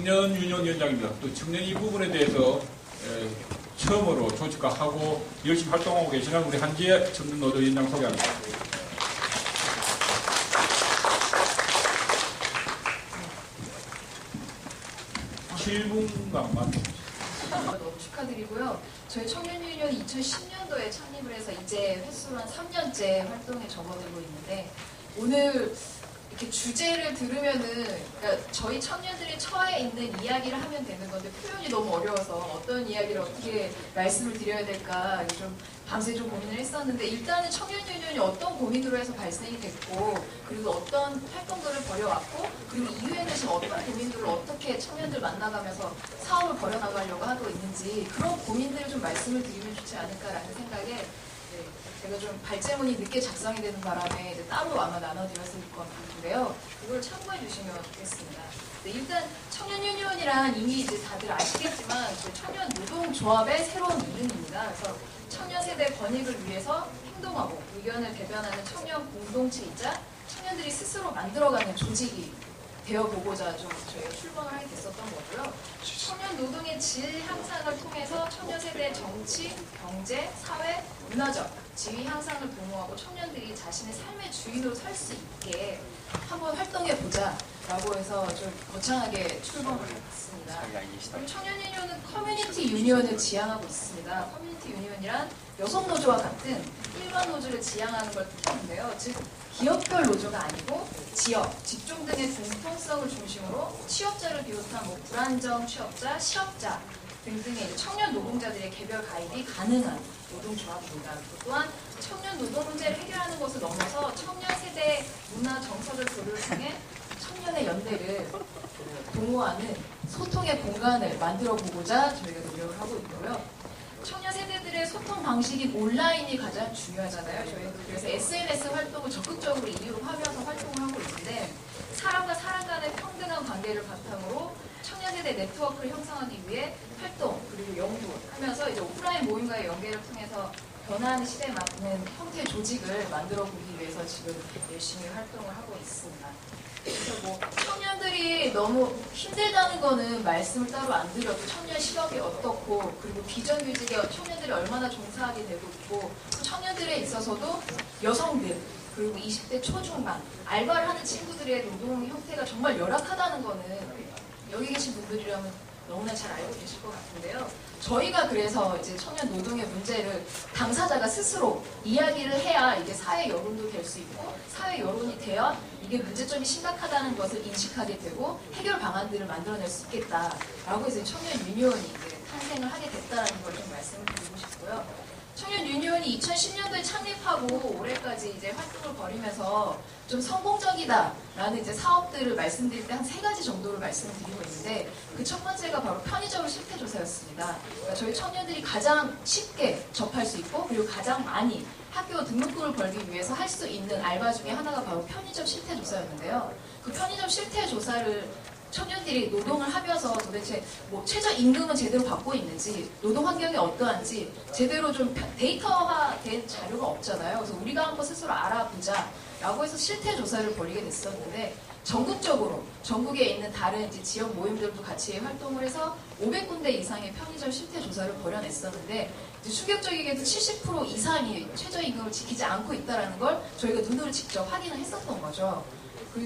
청년유년위원장입니다. 또 청년 이 부분에 대해서 처음으로 조직화하고 열심히 활동하고 계시는 우리 한지혜 청년노조위원장 소개합니다. 7분간만. 너무 축하드리고요. 저희 청년유년이 2010년도에 창립을 해서 이제 횟수로 한 3년째 활동에 접어들고 있는데, 오늘 이렇게 주제를 들으면은, 그러니까 저희 청년들이 처해 있는 이야기를 하면 되는 건데 표현이 너무 어려워서 어떤 이야기를 어떻게 말씀을 드려야 될까 좀 밤새 좀 고민을 했었는데, 일단은 청년유년이 어떤 고민으로 해서 발생이 됐고, 그리고 어떤 활동들을 벌여왔고, 그리고 이후에는 지금 어떤 고민들을 어떻게 청년들 만나가면서 사업을 벌여나가려고 하고 있는지, 그런 고민들을 좀 말씀을 드리면 좋지 않을까라는 생각에 제가 좀 발제문이 늦게 작성이 되는 바람에 이제 따로 아마 나눠드렸을 것 같은데요. 그걸 참고해 주시면 좋겠습니다. 일단 청년유니온이란 이미 이제 다들 아시겠지만 청년 노동조합의 새로운 이름입니다. 그래서 청년 세대 권익을 위해서 행동하고 의견을 대변하는 청년 공동체이자 청년들이 스스로 만들어가는 조직이 되어보고자 좀 저희가 출범을 하게 됐었던 거고요. 청년 노동의 질 향상을 통해서 청년 세대의 정치, 경제, 사회, 문화적 지위 향상을 도모하고 청년들이 자신의 삶의 주인으로 살 수 있게 한번 활동해보자 라고 해서 좀 거창하게 출범을 했습니다. 그리고 청년유니온은 커뮤니티 유니온을 지향하고 있습니다. 커뮤니티 유니온이란 여성 노조와 같은 일반 노조를 지향하는 걸 뜻하는데요. 즉 기업별 노조가 아니고 지역, 직종 등의 공통성을 중심으로 취업자를 비롯한 불안정 취업자, 실업자 등등의 청년 노동자들의 개별 가입이 가능한 노동조합입니다. 또한 청년 노동 문제를 해결하는 것을 넘어서 청년 세대의 문화 정서적 교류를 통해 청년의 연대를 도모하는 소통의 공간을 만들어 보고자 저희가 노력을 하고 있고요. 청년 세대들의 소통 방식이 온라인이 가장 중요하잖아요. 저희도 그래서 SNS 활동을 적극적으로 이용하면서 활동을 하고 있는데, 사람과 사람 간의 평등한 관계를 바탕으로 청년 세대 네트워크를 형성하기 위해 활동 그리고 연구하면서 이제 오프라인 모임과의 연계를 통해서 변화하는 시대에 맞는 형태 조직을 만들어 보기 위해서 지금 열심히 활동을 하고 있습니다. 그래서 청년들이 너무 힘들다는 거는 말씀을 따로 안 드려도 청년 실업이 어떻고, 그리고 비정규직에 청년들이 얼마나 종사하게 되고 있고, 청년들에 있어서도 여성들 그리고 20대 초중반 알바를 하는 친구들의 노동 형태가 정말 열악하다는 거는 여기 계신 분들이라면 너무나 잘 알고 계실 것 같은데요. 저희가 그래서 이제 청년 노동의 문제를 당사자가 스스로 이야기를 해야 이게 사회 여론도 될 수 있고, 사회 여론이 돼야 이게 문제점이 심각하다는 것을 인식하게 되고 해결 방안들을 만들어낼 수 있겠다라고 해서 청년 유니온이 이제 탄생을 하게 됐다는 걸 좀 말씀을 드리고 싶고요. 청년 유니온이 2010년도에 창립하고 올해까지 이제 활동을 벌이면서 좀 성공적이다라는 이제 사업들을 말씀드릴 때 한 3가지 정도를 말씀을 드리고 있는데, 그 첫 번째가 바로 편의점 실태 조사였습니다. 그러니까 저희 청년들이 가장 쉽게 접할 수 있고, 그리고 가장 많이 학교 등록금을 벌기 위해서 할 수 있는 알바 중에 하나가 바로 편의점 실태 조사였는데요. 그 편의점 실태 조사를 청년들이 노동을 하면서 도대체 최저임금은 제대로 받고 있는지, 노동 환경이 어떠한지 제대로 좀 데이터화된 자료가 없잖아요. 그래서 우리가 한번 스스로 알아보자 라고 해서 실태 조사를 벌이게 됐었는데, 전국적으로 전국에 있는 다른 이제 지역 모임들도 같이 활동을 해서 500군데 이상의 편의점 실태 조사를 벌여냈었는데, 이제 충격적이게도 70% 이상이 최저임금을 지키지 않고 있다는 걸 저희가 눈으로 직접 확인을 했었던 거죠.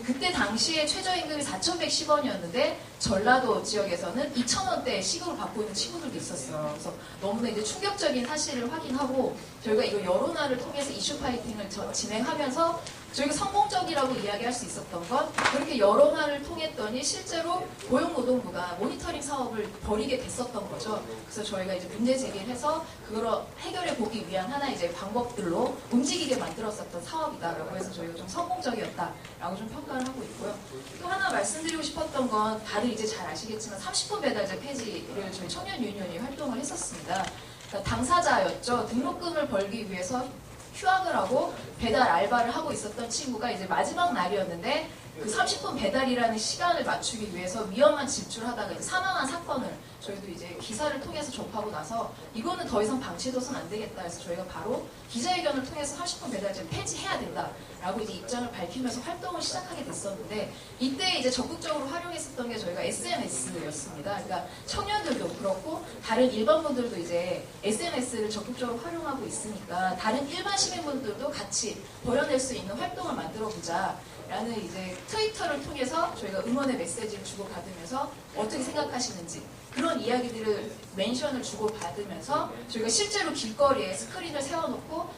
그때 당시에 최저임금이 4,110원이었는데 전라도 지역에서는 2,000원대 시급을 받고 있는 친구들도 있었어요. 그래서 너무나 이제 충격적인 사실을 확인하고, 저희가 이거 여론화를 통해서 이슈 파이팅을 진행하면서 저희가 성공적이라고 이야기할 수 있었던 건, 그렇게 여론화를 통했더니 실제로 고용노동부가 모니터링 사업을 벌이게 됐었던 거죠. 그래서 저희가 이제 문제 제기를 해서 그걸 해결해 보기 위한 하나의 이제 방법들로 움직이게 만들었었던 사업이다라고 해서 저희가 좀 성공적이었다라고 좀 평가를 하고 있고요. 또 하나 말씀드리고 싶었던 건, 다들 이제 잘 아시겠지만 30분 배달제 폐지를 저희 청년 유니온이 활동을 했었습니다. 그러니까 당사자였죠. 등록금을 벌기 위해서 휴학을 하고 배달 알바를 하고 있었던 친구가 이제 마지막 날이었는데 그 30분 배달이라는 시간을 맞추기 위해서 위험한 질주하다가 이제 사망한 사건을 저희도 이제 기사를 통해서 접하고 나서 이거는 더 이상 방치해둬서는 안 되겠다 해서 저희가 바로 기자회견을 통해서 30분 배달제를 폐지해야 된다라고 이제 입장을 밝히면서 활동을 시작하게 됐었는데 이때 이제 적극적으로 활용했었던 게 저희가 SNS였습니다. 그러니까 청년들도 그렇고 다른 일반 분들도 이제 SNS를 적극적으로 활용하고 있으니까 다른 일반 시민분들도 같이 벌여낼 수 있는 활동을 만들어 보자. 라는 이제 트위터를 통해서 저희가 응원의 메시지를 주고받으면서 어떻게 생각하시는지 그런 이야기들을 멘션을 주고받으면서 저희가 실제로 길거리에 스크린을 세워놓고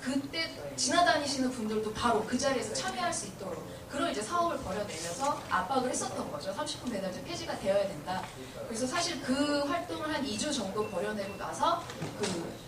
그때 지나다니시는 분들도 바로 그 자리에서 참여할 수 있도록 그런 이제 사업을 벌여내면서 압박을 했었던 거죠. 30분 배달제 폐지가 되어야 된다. 그래서 사실 그 활동을 한 2주 정도 벌여내고 나서 그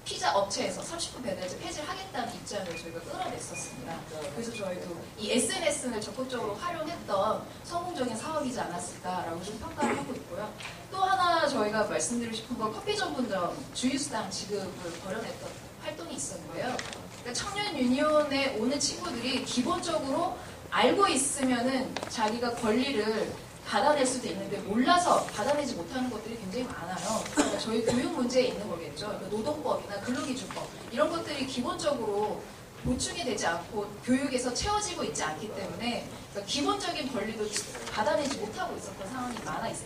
피자 업체에서 30분 배달제 폐지를 하겠다는 입장을 저희가 끌어냈었습니다. 그래서 저희도 이 SNS를 적극적으로 활용했던 성공적인 사업이지 않았을까라고 좀 평가를 하고 있고요. 또 하나 저희가 말씀드리고 싶은 건 커피 전문점 주유수당 지급을 벌여냈던 활동이 있었는데요. 그러니까 청년 유니온에 오는 친구들이 기본적으로 알고 있으면은 자기가 권리를 받아낼 수도 있는데 몰라서 받아내지 못하는 것들이 굉장히 많아요. 그러니까 저희 교육 문제에 있는 거겠죠. 그러니까 노동법이나 근로기준법 이런 것들이 기본적으로 보충이 되지 않고 교육에서 채워지고 있지 않기 때문에 그러니까 기본적인 권리도 받아내지 못하고 있었던 상황이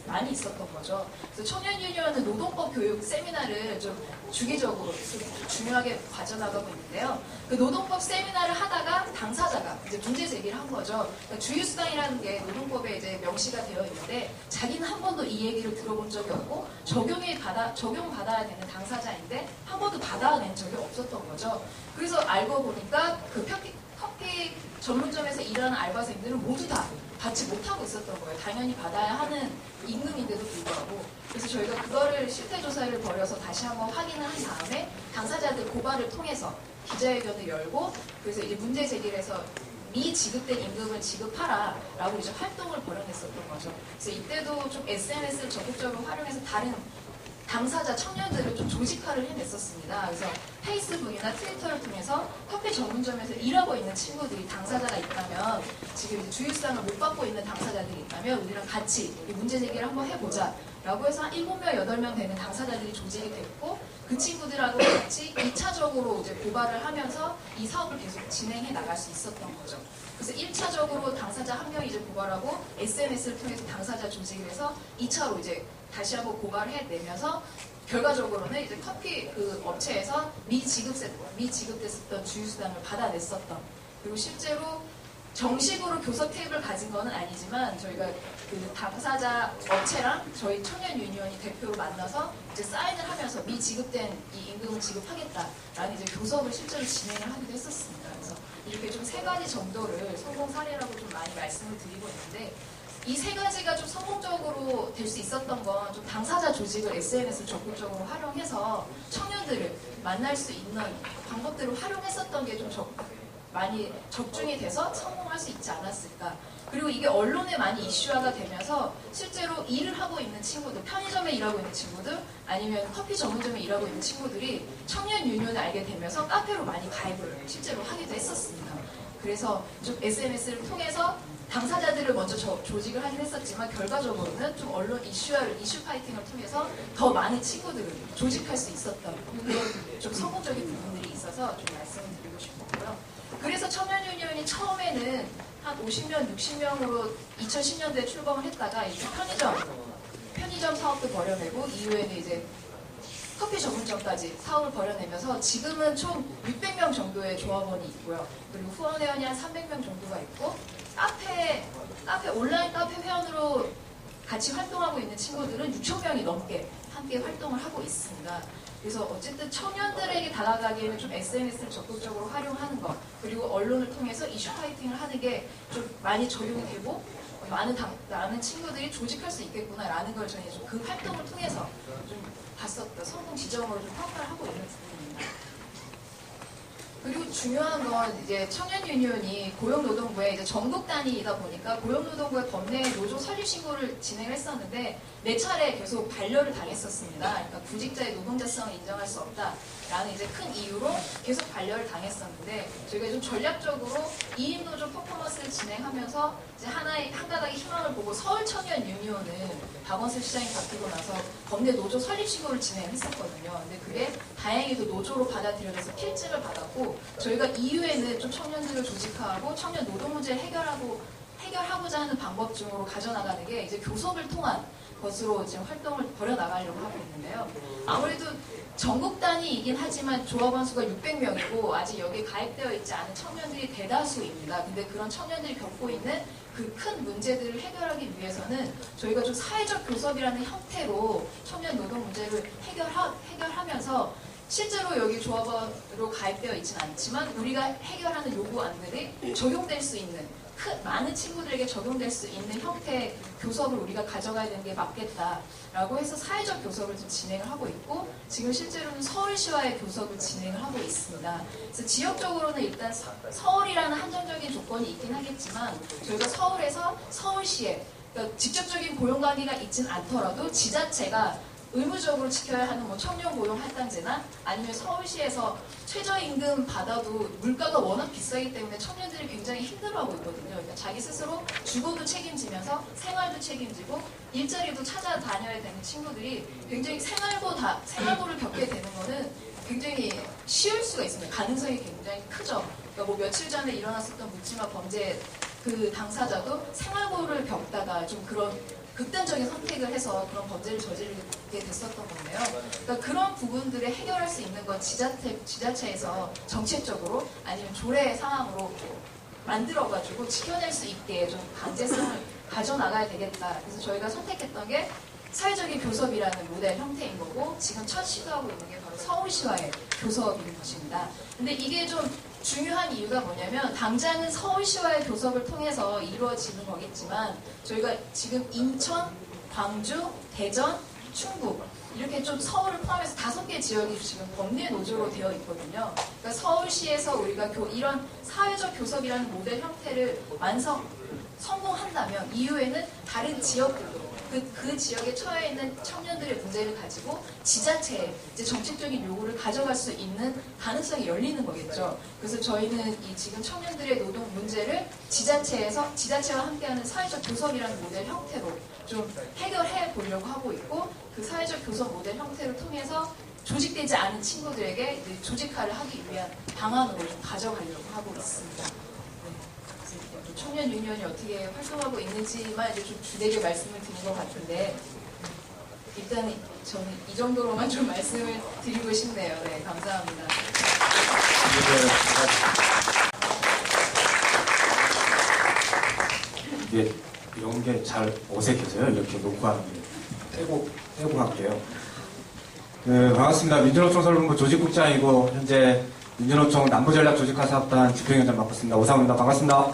많이 있었던 거죠. 그래서 청년유니온은 노동법 교육 세미나를 좀 주기적으로 좀 중요하게 가져나가고 있는데요. 그 노동법 세미나를 하다가 당사자가 이제 문제 제기를 한 거죠. 그러니까 주유수당이라는 게 노동법에 이제 명시가 되어 있는데 자기는 한 번도 이 얘기를 들어본 적이 없고 적용받아야 되는 당사자인데 한 번도 받아낸 적이 없었던 거죠. 그래서 알고 보니까 그 커피 전문점에서 일하는 알바생들은 모두 다 받지 못하고 있었던 거예요. 당연히 받아야 하는 임금인데도 불구하고. 그래서 저희가 그거를 실태조사를 벌여서 다시 한번 확인을 한 다음에 당사자들 고발을 통해서 기자회견을 열고 그래서 이제 문제 제기를 해서 미지급된 임금을 지급하라 라고 이제 활동을 벌여냈었던 거죠. 그래서 이때도 좀 SNS를 적극적으로 활용해서 다른 당사자 청년들을 좀 조직화를 해냈었습니다. 그래서 페이스북이나 트위터를 통해서 커피 전문점에서 일하고 있는 친구들이 당사자가 있다면 지금 주유수당을 못 받고 있는 당사자들이 있다면 우리랑 같이 문제 제기를 한번 해보자 라고 해서 한 7명, 8명 되는 당사자들이 조직이 됐고 그 친구들하고 같이 2차적으로 이제 고발을 하면서 이 사업을 계속 진행해 나갈 수 있었던 거죠. 그래서 1차적으로 당사자 한 명이 이제 고발하고 SNS를 통해서 당사자 조직을 해서 2차로 이제 다시 한번 고발을 해내면서 결과적으로는 이제 커피 그 업체에서 미지급됐었던 주유수당을 받아냈었던 그리고 실제로 정식으로 교섭 테이블을 가진 거는 아니지만 저희가 그 당사자 업체랑 저희 청년 유니온이 대표로 만나서 이제 사인을 하면서 미지급된 이 임금을 지급하겠다라는 이제 교섭을 실제로 진행을 하기도 했었습니다. 그래서 이렇게 좀 3가지 정도를 성공 사례라고 좀 많이 말씀을 드리고 있는데 이 3가지가 좀 성공적으로 될 수 있었던 건 좀 당사자 조직을 SNS를 적극적으로 활용해서 청년들을 만날 수 있는 방법들을 활용했었던 게 좀 많이 적중이 돼서 성공할 수 있지 않았을까. 그리고 이게 언론에 많이 이슈화가 되면서 실제로 일을 하고 있는 친구들, 편의점에 일하고 있는 친구들, 아니면 커피 전문점에 일하고 있는 친구들이 청년 유니온을 알게 되면서 카페로 많이 가입을 실제로 하기도 했었습니다. 그래서 좀 SNS를 통해서 당사자들을 먼저 조직을 하긴 했었지만 결과적으로는 좀 언론 이슈 파이팅을 통해서 더 많은 친구들을 조직할 수 있었던 그런 좀 성공적인 부분들이 있어서 좀 말씀을 드리고 싶었고요. 그래서 청년 유니온이 처음에는 한 50명, 60명으로 2010년대에 출범을 했다가 이제 편의점 사업도 벌여내고 이후에는 이제 커피 전문점까지 사업을 벌여내면서 지금은 총 600명 정도의 조합원이 있고요. 그리고 후원회원이 한 300명 정도가 있고 온라인 카페 회원으로 같이 활동하고 있는 친구들은 6,000명이 넘게 함께 활동을 하고 있습니다. 그래서 어쨌든 청년들에게 다가가기에는 좀 SNS를 적극적으로 활용하는 것 그리고 언론을 통해서 이슈 파이팅을 하는 게 좀 많이 적용이 되고 많은 친구들이 조직할 수 있겠구나라는 걸 저희 좀 그 활동을 통해서 좀 봤었던 성공 지점으로 좀 평가를 하고 있는 부분입니다. 그리고 중요한 건 이제 청년유니온이 고용노동부에 이제 전국 단위이다 보니까 고용노동부의 법내 노조 설립 신고를 진행을 했었는데 4차례 계속 반려를 당했었습니다. 그러니까 구직자의 노동자성을 인정할 수 없다라는 이제 큰 이유로 계속 반려를 당했었는데 저희가 좀 전략적으로 2인 노조 퍼포먼스를 진행하면서 이제 한 가닥의 희망을 보고 서울 청년 유니온은 박원순 시장이 바뀌고 나서 법내 노조 설립 신고를 진행했었거든요. 근데 그게 다행히도 노조로 받아들여져서 필증을 받았고 저희가 이후에는 좀 청년들을 조직화하고 청년 노동 문제를 해결하고자 하는 방법 중으로 가져나가는 게 이제 교섭을 통한 것으로 지금 활동을 벌여나가려고 하고 있는데요. 아무래도 전국 단위이긴 하지만 조합원 수가 600명이고 아직 여기에 가입되어 있지 않은 청년들이 대다수입니다. 근데 그런 청년들이 겪고 있는 그 큰 문제들을 해결하기 위해서는 저희가 좀 사회적 교섭이라는 형태로 청년 노동 문제를 해결하면서 실제로 여기 조합원으로 가입되어 있지는 않지만 우리가 해결하는 요구안들이 적용될 수 있는 많은 친구들에게 적용될 수 있는 형태의 교섭을 우리가 가져가야 되는 게 맞겠다라고 해서 사회적 교섭을 좀 진행을 하고 있고 지금 실제로는 서울시와의 교섭을 진행을 하고 있습니다. 그래서 지역적으로는 일단 서울이라는 한정적인 조건이 있긴 하겠지만 저희가 서울에서 서울시에 그러니까 직접적인 고용관계가 있진 않더라도 지자체가 의무적으로 지켜야 하는 뭐 청년 고용 할당제나 아니면 서울시에서 최저임금 받아도 물가가 워낙 비싸기 때문에 청년들이 굉장히 힘들어하고 있거든요. 그러니까 자기 스스로 주거도 책임지면서 생활도 책임지고 일자리도 찾아다녀야 되는 친구들이 굉장히 생활고를 겪게 되는 거는 굉장히 쉬울 수가 있습니다. 가능성이 굉장히 크죠. 그러니까 뭐 며칠 전에 일어났었던 묻지마 범죄 그 당사자도 생활고를 겪다가 좀 그런 극단적인 선택을 해서 그런 범죄를 저지르게 됐었던 건데요. 그러니까 그런 부분들을 해결할 수 있는 건 지자체에서 정책적으로 아니면 조례 상황으로 만들어가지고 지켜낼 수 있게 좀 강제성을 가져나가야 되겠다. 그래서 저희가 선택했던 게 사회적인 교섭이라는 모델 형태인 거고 지금 첫 시도하고 있는 게 바로 서울시와의 교섭인 것입니다. 근데 이게 좀 중요한 이유가 뭐냐면 당장은 서울시와의 교섭을 통해서 이루어지는 거겠지만 저희가 지금 인천, 광주, 대전, 충북 이렇게 좀 서울을 포함해서 5개 지역이 지금 법률 노조로 되어 있거든요. 그러니까 서울시에서 우리가 이런 사회적 교섭이라는 모델 형태를 성공한다면 이후에는 다른 지역들도 그 지역에 처해 있는 청년들의 문제를 가지고 지자체에 이제 정책적인 요구를 가져갈 수 있는 가능성이 열리는 거겠죠. 그래서 저희는 이 지금 청년들의 노동 문제를 지자체와 함께하는 사회적 교섭이라는 모델 형태로 좀 해결해 보려고 하고 있고 그 사회적 교섭 모델 형태를 통해서 조직되지 않은 친구들에게 조직화를 하기 위한 방안으로 좀 가져가려고 하고 있습니다. 청년 유니온이 어떻게 활동하고 있는지만 이제 좀 주되게 말씀을 드린 것 같은데 일단 저는 이 정도로만 좀 말씀을 드리고 싶네요. 네, 감사합니다. 이게 이런 게 잘 어색해서요. 이렇게 녹화하는 게 떼고 할게요. 반갑습니다. 민주노총설문부 조직국장이고 현재 민주노총 남부전략 조직화 사업단 집행위원장 맡고 있습니다. 오상훈입니다. 반갑습니다.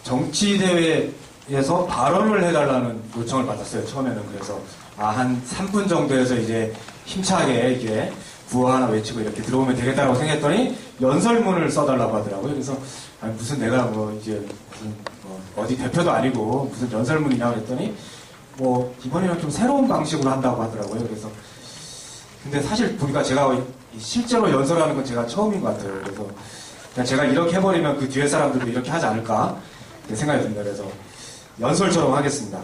정치대회에서 발언을 해달라는 요청을 받았어요. 처음에는. 그래서 한 3분 정도에서 이제 힘차게 이게 구호 하나 외치고 이렇게 들어오면 되겠다라고 생각했더니 연설문을 써달라고 하더라고요. 그래서 무슨 내가 무슨 어디 대표도 아니고 무슨 연설문이냐고 그랬더니 이번에는 좀 새로운 방식으로 한다고 하더라고요. 그래서 근데 사실 보니까 제가 실제로 연설하는 건 제가 처음인 것 같아요. 그래서 그냥 제가 이렇게 해버리면 그 뒤에 사람들도 이렇게 하지 않을까 생각이 듭니다. 그래서 연설처럼 하겠습니다.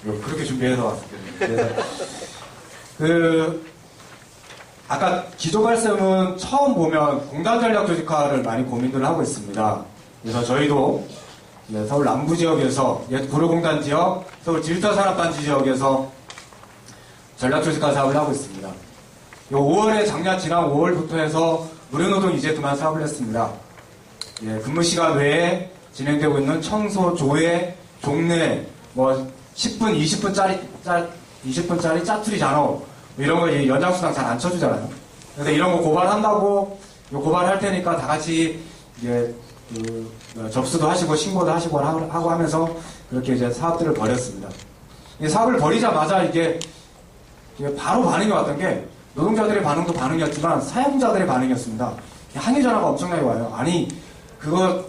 그렇게 준비해서 왔습니다. 그래서 아까 기조발쌤은 처음 보면 공단 전략 조직화를 많이 고민을 하고 있습니다. 그래서 저희도 서울 남부 지역에서 옛 구로공단 지역, 서울 디지털 산업단지 지역에서 전략 조직화 사업을 하고 있습니다. 5월에 지난 5월부터 해서 무료노동 이제 그만 사업을 했습니다. 근무 시간 외에 진행되고 있는 청소, 조회, 종례, 10분, 20분짜리 짜투리 잔업, 이런 거 연장수당 잘 안 쳐주잖아요. 그래서 이런 거 고발한다고, 고발할 테니까 다 같이 접수도 하시고 신고도 하시고 하고 하면서 그렇게 이제 사업들을 벌였습니다. 사업을 벌이자마자 이게 바로 반응이 왔던 게 노동자들의 반응도 반응이었지만 사용자들의 반응이었습니다. 항의 전화가 엄청나게 와요. 아니 그거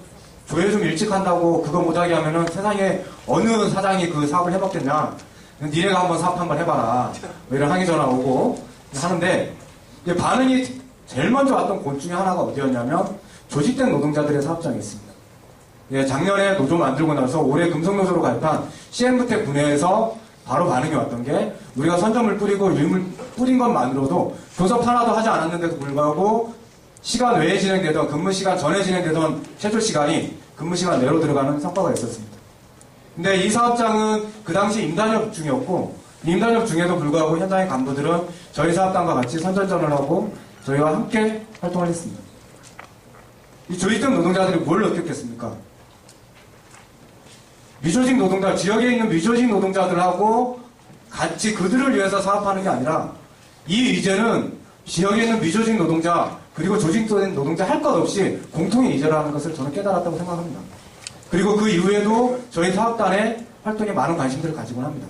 조회 좀 일찍 한다고 그거 못하게 하면은 세상에 어느 사장이 그 사업을 해먹겠냐. 니네가 한번 사업 한번 해봐라. 뭐 이런 항의 전화 오고 하는데 반응이 제일 먼저 왔던 곳 중에 하나가 어디였냐면 조직된 노동자들의 사업장이 있습니다. 작년에 노조 만들고 나서 올해 금속노조로 가입한 CM부텍 분해에서 바로 반응이 왔던 게 우리가 선점을 뿌리고 유물 뿌린 것만으로도 교섭 하나도 하지 않았는데도 불구하고 시간 외에 진행되던 근무 시간 전에 진행되던 최저 시간이 근무 시간 내로 들어가는 성과가 있었습니다. 근데 이 사업장은 그 당시 임단협 중이었고 임단협 중에도 불구하고 현장의 간부들은 저희 사업단과 같이 선전전을 하고 저희와 함께 활동을 했습니다. 이 조직된 노동자들이 뭘 느꼈겠습니까? 미조직 노동자, 지역에 있는 미조직 노동자들하고 같이 그들을 위해서 사업하는 게 아니라 이 의제는 지역에 있는 미조직 노동자 그리고 조직된 노동자 할 것 없이 공통의 의제를 하는 것을 저는 깨달았다고 생각합니다. 그리고 그 이후에도 저희 사업단의 활동에 많은 관심들을 가지곤 합니다.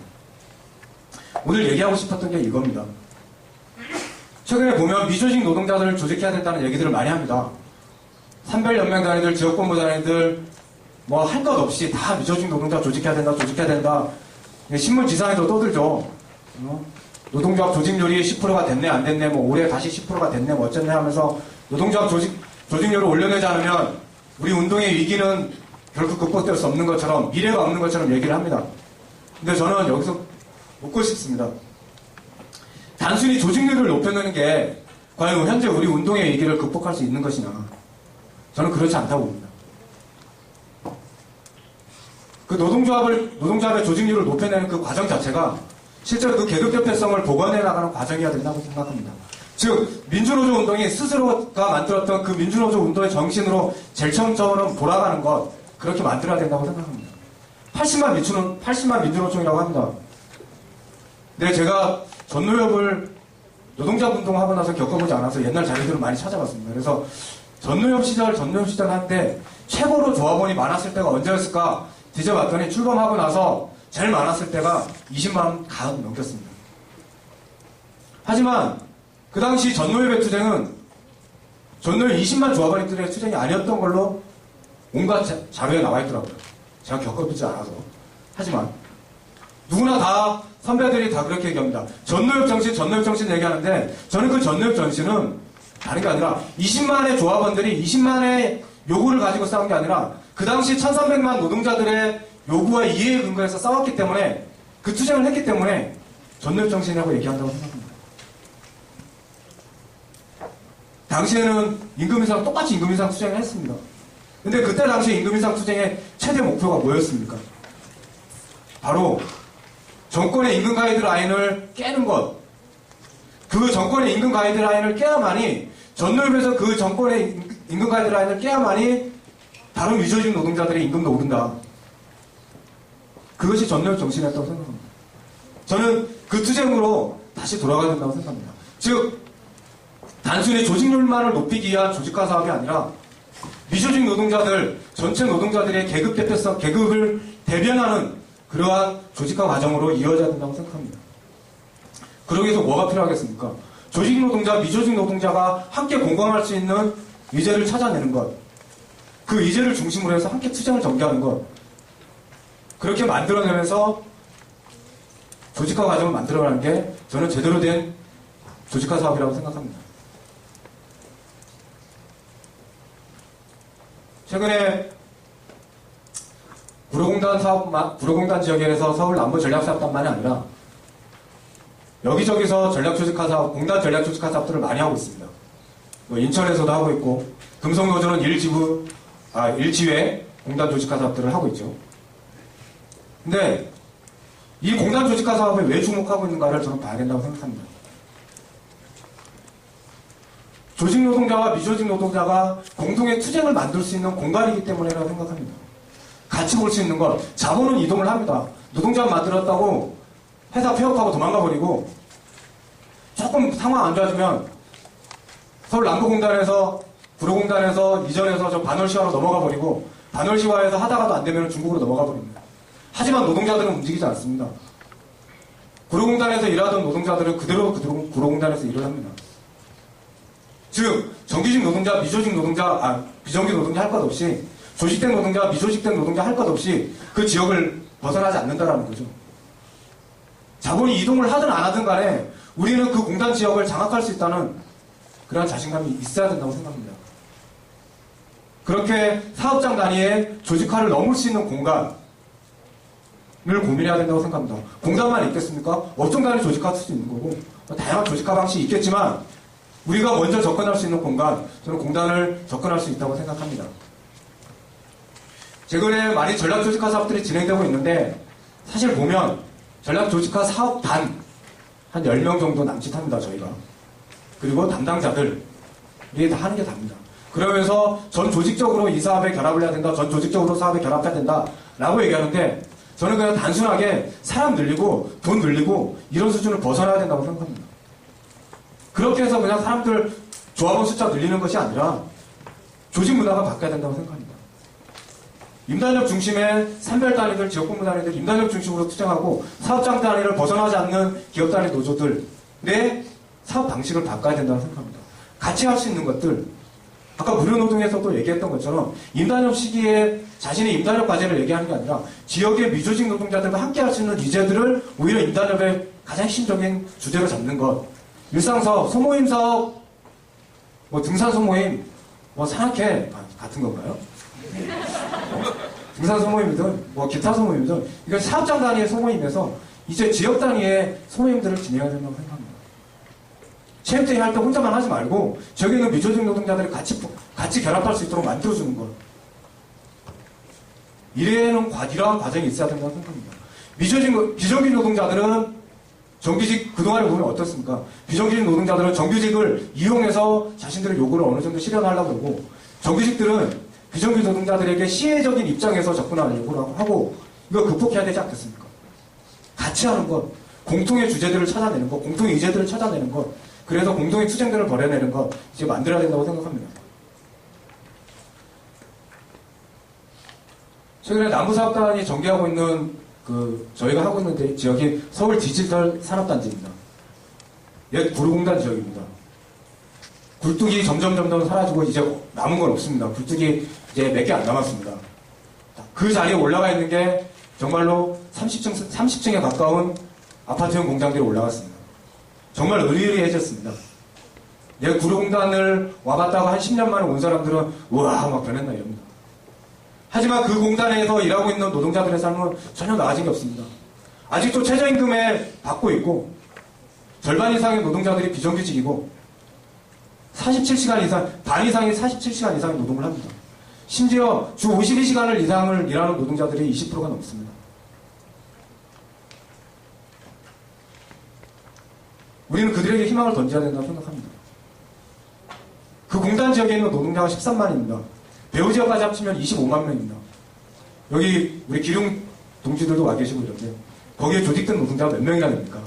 오늘 얘기하고 싶었던 게 이겁니다. 최근에 보면 미조직 노동자들을 조직해야 된다는 얘기들을 많이 합니다. 산별연맹 단위들, 지역본부 단위들 뭐 할 것 없이 다 미조직 노동자 조직해야 된다. 신문 지상에도 떠들죠. 노동조합 조직률이 10%가 됐네, 안 됐네, 뭐 올해 다시 10%가 됐네, 뭐 어쨌네 하면서 노동조합 조직률을 올려내지 않으면 우리 운동의 위기는 결국 극복될 수 없는 것처럼, 미래가 없는 것처럼 얘기를 합니다. 근데 저는 여기서 묻고 싶습니다. 단순히 조직률을 높여내는 게 과연 현재 우리 운동의 위기를 극복할 수 있는 것이냐. 저는 그렇지 않다고 봅니다. 그 노동조합의 조직률을 높여내는 그 과정 자체가 실제로 그 계급대표성을 복원해 나가는 과정이어야 된다고 생각합니다. 즉, 민주노조 운동이 스스로가 만들었던 그 민주노조 운동의 정신으로 제일 처음처럼 돌아가는 것, 그렇게 만들어야 된다고 생각합니다. 80만 민주노총이라고 합니다. 근데 제가 전노협을 노동자 운동하고 나서 겪어보지 않아서 옛날 자료들을 많이 찾아봤습니다. 그래서 전노협 시절 한때 최고로 조합원이 많았을 때가 언제였을까 뒤져봤더니 출범하고 나서 제일 많았을 때가 20만 가득 넘겼습니다. 하지만 그 당시 전노협의 투쟁은 전노협 20만 조합원들의 투쟁이 아니었던 걸로 온갖 자료에 나와 있더라고요. 제가 겪어보지 않아서. 하지만 누구나 다 선배들이 다 그렇게 얘기합니다. 전노협 정신 얘기하는데 저는 그 전노협 정신은 다른 게 아니라 20만의 조합원들이 20만의 요구를 가지고 싸운 게 아니라 그 당시 1300만 노동자들의 요구와 이해에 근거해서 싸웠기 때문에 그 투쟁을 했기 때문에 전노협 정신이라고 얘기한다고 생각합니다. 당시에는 임금인상 똑같이 임금인상 투쟁을 했습니다. 근데 그때 당시 임금인상 투쟁의 최대 목표가 뭐였습니까? 바로 정권의 임금 가이드라인을 깨는 것. 그 정권의 임금 가이드라인을 깨야만이 전노협에서 그 정권의 임금 가이드라인을 깨야만이 다른 미조직 노동자들의 임금도 오른다. 그것이 전노협 정신이었다고 생각합니다. 저는 그 투쟁으로 다시 돌아가야 된다고 생각합니다. 즉 단순히 조직률만을 높이기 위한 조직화 사업이 아니라 미조직 노동자들, 전체 노동자들의 계급 대표성, 계급을 대변하는 그러한 조직화 과정으로 이어져야 된다고 생각합니다. 그러기 위해서 뭐가 필요하겠습니까? 조직 노동자, 미조직 노동자가 함께 공감할 수 있는 의제를 찾아내는 것. 그 의제를 중심으로 해서 함께 투쟁을 전개하는 것. 그렇게 만들어내면서 조직화 과정을 만들어가는 게 저는 제대로 된 조직화 사업이라고 생각합니다. 최근에 구로공단 지역에서 서울 남부 전략사업단만이 아니라 여기저기서 전략조직화 사업, 공단 전략조직화 사업들을 많이 하고 있습니다. 뭐 인천에서도 하고 있고 금속노조는 일지회 공단 조직화 사업들을 하고 있죠. 근데 이 공단 조직화 사업에 왜 주목하고 있는가를 저는 봐야 된다고 생각합니다. 조직 노동자와 미조직 노동자가 공동의 투쟁을 만들 수 있는 공간이기 때문이라고 생각합니다. 같이 볼 수 있는 것, 자본은 이동을 합니다. 노동자 만들었다고 회사 폐업하고 도망가버리고 조금 상황 안 좋아지면 서울 남부공단에서 구로공단에서 이전해서 저 반월시화로 넘어가 버리고 반월시화에서 하다가도 안 되면 중국으로 넘어가 버립니다. 하지만 노동자들은 움직이지 않습니다. 구로공단에서 일하던 노동자들은 그대로 구로공단에서 일을 합니다. 즉 정규직 노동자, 미조직 노동자, 비정규 노동자 할 것 없이 조직된 노동자, 미조직된 노동자 할 것 없이 그 지역을 벗어나지 않는다라는 거죠. 자본이 이동을 하든 안 하든 간에 우리는 그 공단 지역을 장악할 수 있다는 그런 자신감이 있어야 된다고 생각합니다. 그렇게 사업장 단위의 조직화를 넘을 수 있는 공간을 고민해야 된다고 생각합니다. 공단만 있겠습니까? 업종 단위 조직화할 수 있는 거고 다양한 조직화 방식이 있겠지만 우리가 먼저 접근할 수 있는 공간, 저는 공단을 접근할 수 있다고 생각합니다. 최근에 많이 전략조직화 사업들이 진행되고 있는데 사실 보면 전략조직화 사업단 한 10명 정도 남짓합니다, 저희가. 그리고 담당자들이 다 하는 게 답니다. 그러면서 전 조직적으로 이 사업에 결합을 해야 된다, 전 조직적으로 사업에 결합해야 된다 라고 얘기하는데 저는 그냥 단순하게 사람 늘리고 돈 늘리고 이런 수준을 벗어나야 된다고 생각합니다. 그렇게 해서 그냥 사람들 조합원 숫자 늘리는 것이 아니라 조직 문화가 바뀌어야 된다고 생각합니다. 임단협 중심의 산별 단위들, 지역본부 단위들 임단협 중심으로 투쟁하고 사업장 단위를 벗어나지 않는 기업 단위 노조들의 사업 방식을 바꿔야 된다고 생각합니다. 같이 할 수 있는 것들, 아까 무료노동에서도 얘기했던 것처럼 임단협 시기에 자신의 임단협 과제를 얘기하는 게 아니라 지역의 미조직 노동자들과 함께 할 수 있는 주제들을 오히려 임단협의 가장 핵심적인 주제로 잡는 것. 일상사업, 소모임 사업, 등산 소모임, 산악회 같은 건가요? 등산 소모임이든 기타 소모임이든 이건 사업장 단위의 소모임에서 이제 지역 단위의 소모임들을 진행해야 된다고 생각합니다. 체육대회 할 때 혼자만 하지 말고 지역에 있는 미조직 노동자들이 같이 결합할 수 있도록 만들어주는 것. 이러한 과정이 있어야 된다고 생각합니다. 비정규직 노동자들은 정규직 그동안에 보면 어떻습니까? 비정규직 노동자들은 정규직을 이용해서 자신들의 요구를 어느 정도 실현하려고 그러고 정규직들은 비정규직 노동자들에게 시혜적인 입장에서 접근하려고 하고 이거 극복해야 되지 않겠습니까? 같이 하는 것, 공통의 주제들을 찾아내는 것, 공통의 의제들을 찾아내는 것, 그래서 공동의 투쟁들을 벌여내는 것 이제 만들어야 된다고 생각합니다. 최근에 남부사업단이 전개하고 있는 저희가 하고 있는 지역이 서울 디지털 산업단지입니다. 옛 구로공단 지역입니다. 굴뚝이 점점 사라지고 이제 남은 건 없습니다. 굴뚝이 이제 몇 개 안 남았습니다. 그 자리에 올라가 있는 게 정말로 30층에 가까운 아파트형 공장들이 올라갔습니다. 정말 의리의리해졌습니다. 옛 구로공단을 와봤다가 한 10년 만에 온 사람들은 우와 막 변했나 이럽니다. 하지만 그 공단에서 일하고 있는 노동자들의 삶은 전혀 나아진 게 없습니다. 아직도 최저임금에 받고 있고 절반 이상의 노동자들이 비정규직이고 47시간 이상, 반 이상이 47시간 이상의 노동을 합니다. 심지어 주 52시간을 이상을 일하는 노동자들이 20%가 넘습니다. 우리는 그들에게 희망을 던져야 된다고 생각합니다. 그 공단 지역에 있는 노동자가 13만입니다. 배우 지역까지 합치면 25만 명입니다. 여기 우리 기룡 동지들도 와 계시고 이런데 거기에 조직된 노동자가 몇 명이나 됩니까?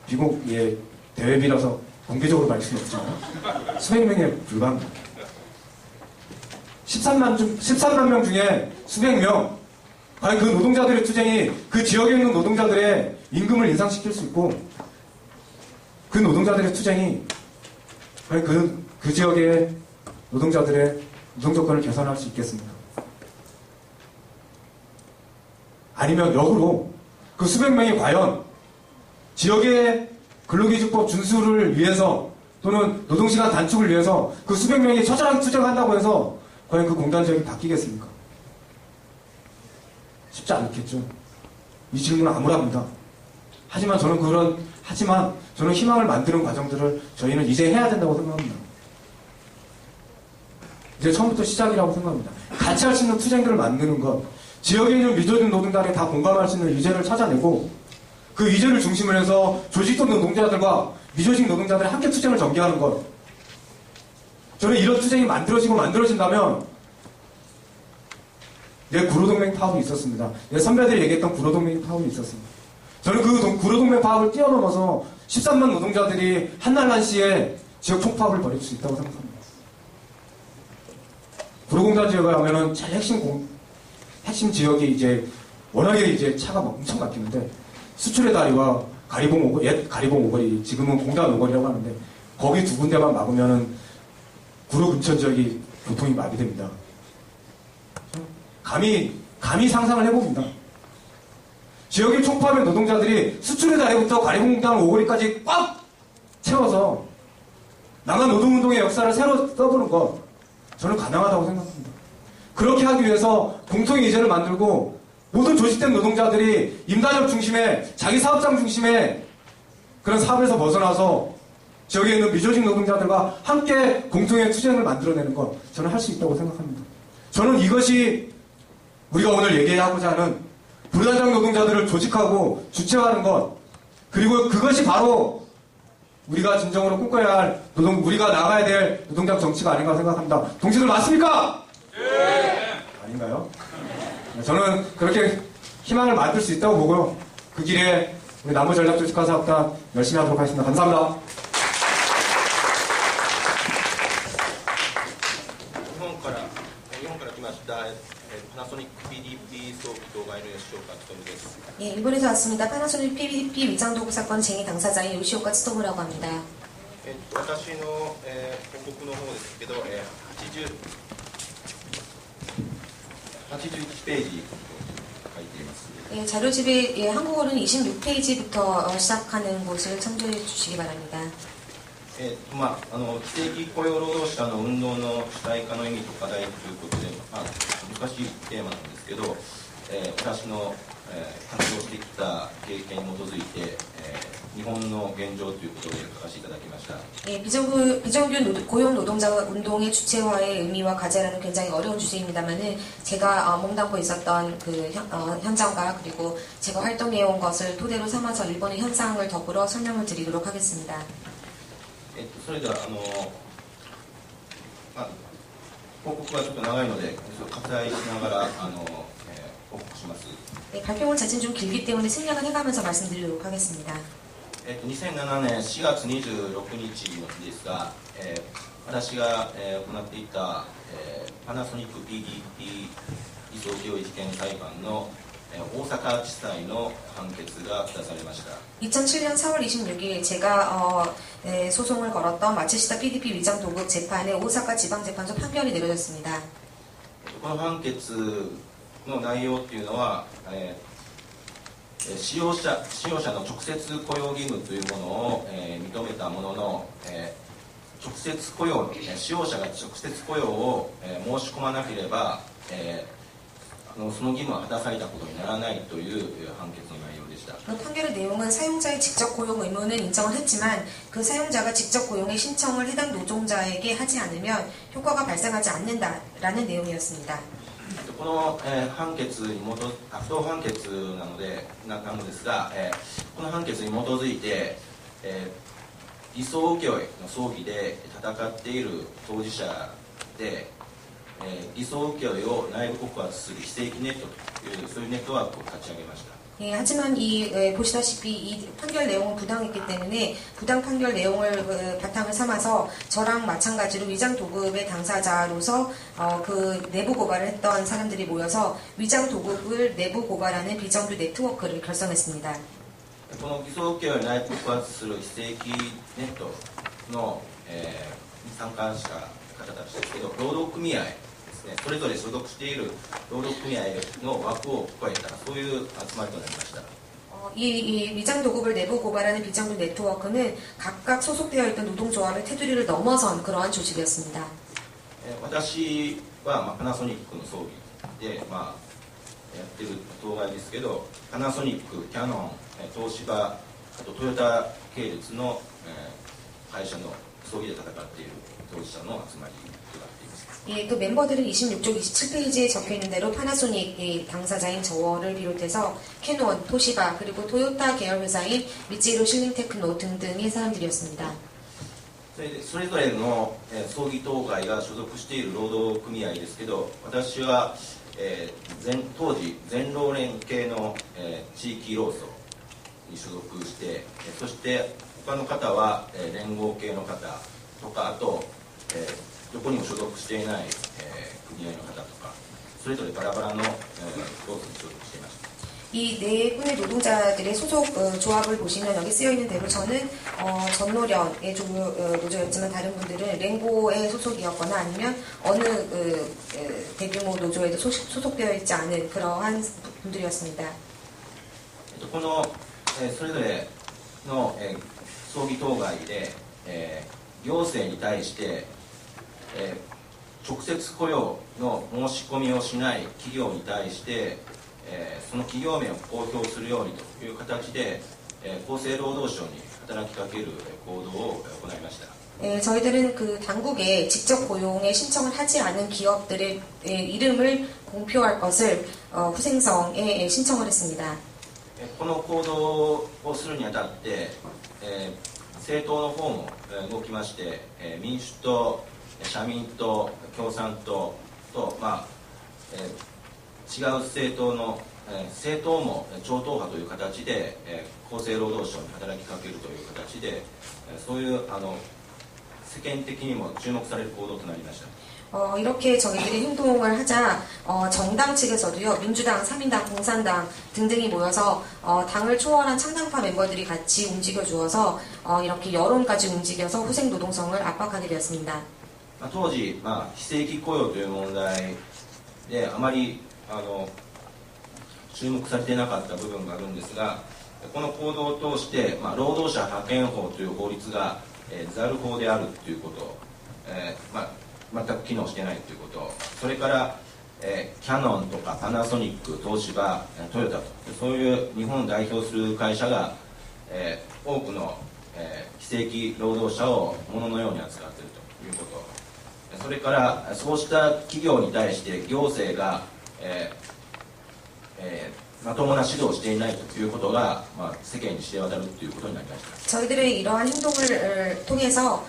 비록 대회비라서 공개적으로 밝힐 수는 없지만 수백 명에 불과합니다. 13만 명 중에 수백 명, 과연 그 노동자들의 투쟁이 그 지역에 있는 노동자들의 임금을 인상시킬 수 있고 그 노동자들의 투쟁이 과연 그 지역의 노동자들의 노동조건을 개선할 수 있겠습니까? 아니면 역으로 그 수백 명이 과연 지역의 근로기준법 준수를 위해서 또는 노동시간 단축을 위해서 그 수백 명이 처절하게 투쟁한다고 해서 과연 그 공단 지역이 바뀌겠습니까? 쉽지 않겠죠. 이 질문은 암울합니다. 하지만 저는 희망을 만드는 과정들을 저희는 이제 해야 된다고 생각합니다. 이제 처음부터 시작이라고 생각합니다. 같이 할 수 있는 투쟁들을 만드는 것, 지역에 있는 미조직 노동자들이 다 공감할 수 있는 의제를 찾아내고 그 의제를 중심으로 해서 조직적 노동자들과 미조직 노동자들이 함께 투쟁을 전개하는 것. 저는 이런 투쟁이 만들어진다면 내 구로동맹 파업이 있었습니다. 내 선배들이 얘기했던 구로동맹 파업이 있었습니다. 저는 그 구로동맹 파업을 뛰어넘어서 13만 노동자들이 한날 한시에 지역 총파업을 벌일 수 있다고 생각합니다. 구로공단 지역에 가면은 제일 핵심 지역이 이제 워낙에 이제 차가 막 엄청 막히는데 수출의 다리와 가리봉 오거리, 옛 가리봉 오거리, 지금은 공단 오거리라고 하는데 거기 두 군데만 막으면은 구로 근처 지역이 교통이 마비됩니다. 감히 상상을 해봅니다. 지역을 촉구하는 노동자들이 수출의 다리부터 가리봉공단 오거리까지 꽉 채워서 남한 노동운동의 역사를 새로 써보는 것, 저는 가능하다고 생각합니다. 그렇게 하기 위해서 공통의 의제를 만들고 모든 조직된 노동자들이 임단협 중심의 자기 사업장 중심의 그런 사업에서 벗어나서 지역에 있는 미조직 노동자들과 함께 공통의 투쟁을 만들어내는 것, 저는 할 수 있다고 생각합니다. 저는 이것이 우리가 오늘 얘기하고자 하는 불단장 노동자들을 조직하고 주체화하는 것, 그리고 그것이 바로 우리가 진정으로 꿈꿔야 할 우리가 나가야 될 노동장 정치가 아닌가 생각합니다. 동지들 맞습니까? 네. 아닌가요? 저는 그렇게 희망을 만들 수 있다고 보고요. 그 길에 우리 나무전략조직화사업단 열심히 하도록 하겠습니다. 감사합니다. 日本から来ましたパナソニック PDP 装備当該の吉岡努です。 예, 일본에서 왔습니다. 파나소닉 PDP 위장도구 사건 쟁의 당사자인 요시오카 츠토무라고 합니다. 私の、報告の方ですけど、81ページ書いています。 예, 자료집에 예, 한국어로는 26페이지부터 시작하는 곳을 참조해 주시기 바랍니다. 非正規雇用労働者の運動の主体化の意味と課題ということで、難しいテーマなんですけど、私の、活動してきた経験に基づいて、日本の現状ということで書かせていただきました。 예, 비정규 고용 노동자 운동의 주체화의 의미와 과제라는 굉장히 어려운 주제입니다만은 제가 몸담고 있었던 그 현장과 그리고 제가 활동해온 것을 토대로 삼아서 일본의 현상을 더불어 설명을 드리도록 하겠습니다. それでは報告がちょっと長いので割愛しながら報告します。 네, 발표물 자체는 좀 길기 때문에 생략을 해가면서 말씀드리도록 하겠습니다. 2007年4月26日の日ですが、私が、行っていた、パナソニック PDP 偽装行為事件裁判の、大阪地裁の判決が下されました。 2007년 4월 26일 제가 소송을 걸었던 마츠시타 PDP 위장 도급 재판의 오사카 지방재판소 판결이 내려졌습니다. この判決の内容というのは、使用者の直接雇用義務というものを、認めたものの、直接雇用使用者が直接雇用を、申し込まなければ、その義務は果たされたことにならないという判決の内容でした。 판결의 내용은 사용자의 직접 고용 의무는 인정을 했지만 그 사용자가 직접 고용의 신청을 해당 노동자에게 하지 않으면 효과가 발생하지 않는다라는 내용이었습니다. この、判決に不当判決なのですが、この判決に基づいて、偽装請負の葬儀で戦っている当事者で、偽装請負を内部告発する非正規ネットというそういうネットワークを立ち上げました。 예, 하지만 보시다시피 이 판결 내용은 부당했기 때문에 부당 판결 내용을 바탕을 삼아서 저랑 마찬가지로 위장 도급의 당사자로서 그 내부 고발을 했던 사람들이 모여서 위장 도급을 내부 고발하는 비정규 네트워크를 결성했습니다. この偽装請負内部告発する非正規ネットの、参加した方たちですけど、労働組合それぞれ所属している労働組合の枠を超えたそういう集まりとなりました。 이 위장 도급을 내부 고발하는 비정규 네트워크는 각각 소속되어 있던 노동조합의 테두리를 넘어선 그러한 조직이었습니다. 私は、パナソニックの葬儀で、やってる当該ですけど、パナソニック、キヤノン、東芝、あとトヨタ系列の、会社の葬儀で戦っている当事者の集まりとなっています。 예, 그 멤버들은 26쪽 27페이지에 적혀있는 대로 파나소닉 당사자인 저를 비롯해서 캐논, 토시바, 그리고 토요타 계열 회사인 미찌루 실링테크노 등등의 사람들이었습니다. それぞれの葬儀当該が所属している労働組合ですけど、私は、当時全労連系の、地域労組に所属して、そして他の方は、連合系の方とか、あと、どこにも所属していない、組合の方とか、それぞれバラバラの労組に所属していました。이 네 분의 노동자들의 소속 조합을 보시면 여기 쓰여 있는 대로 저는 전노련의 노조였지만 다른 분들은 랭고의 소속이었거나 아니면 어느 대규모 노조에도 소속되어 있지 않은 그러한 분들이었습니다. この、それぞれの、葬儀当該で、行政に対して、直接雇用の申し込みをしない企業に対して、その企業名を公表するようにという形で、厚生労働省に働きかける行動を行いました。 저희들은 그 당국에 직접 고용에 신청을 하지 않은 기업들의 이름을 공표할 것을 후생성에 신청을 했습니다. この行動をするにあたって、政党の方も動きまして、民主党、社民党、共産党と、違う政党の、政党も超党派という形で、厚生労働省に働きかけるという形で、そういう世間的にも注目される行動となりました。 이렇게 저희들이 행동을 하자 정당 측에서도요, 민주당, 3인당, 공산당 등등이 모여서 당을 초월한 창당파 멤버들이 같이 움직여 주어서 이렇게 여론까지 움직여서 후생 노동성을 압박하게 되었습니다. 当時、非正規雇用という問題であまり注目されていなかった部分があるんですが、この行動を通して、労働者派遣法という法律が、ザル法であるということ、全く機能していないということ、それから、キャノンとかパナソニック、東芝、トヨタと、そういう日本を代表する会社が、多くの、非正規労働者を物のように扱っているということ、それからそうした企業に対して行政が、まともな指導をしていないということが、世間に知れ渡るということになりました。 저희들의 이러한 행동을 통해서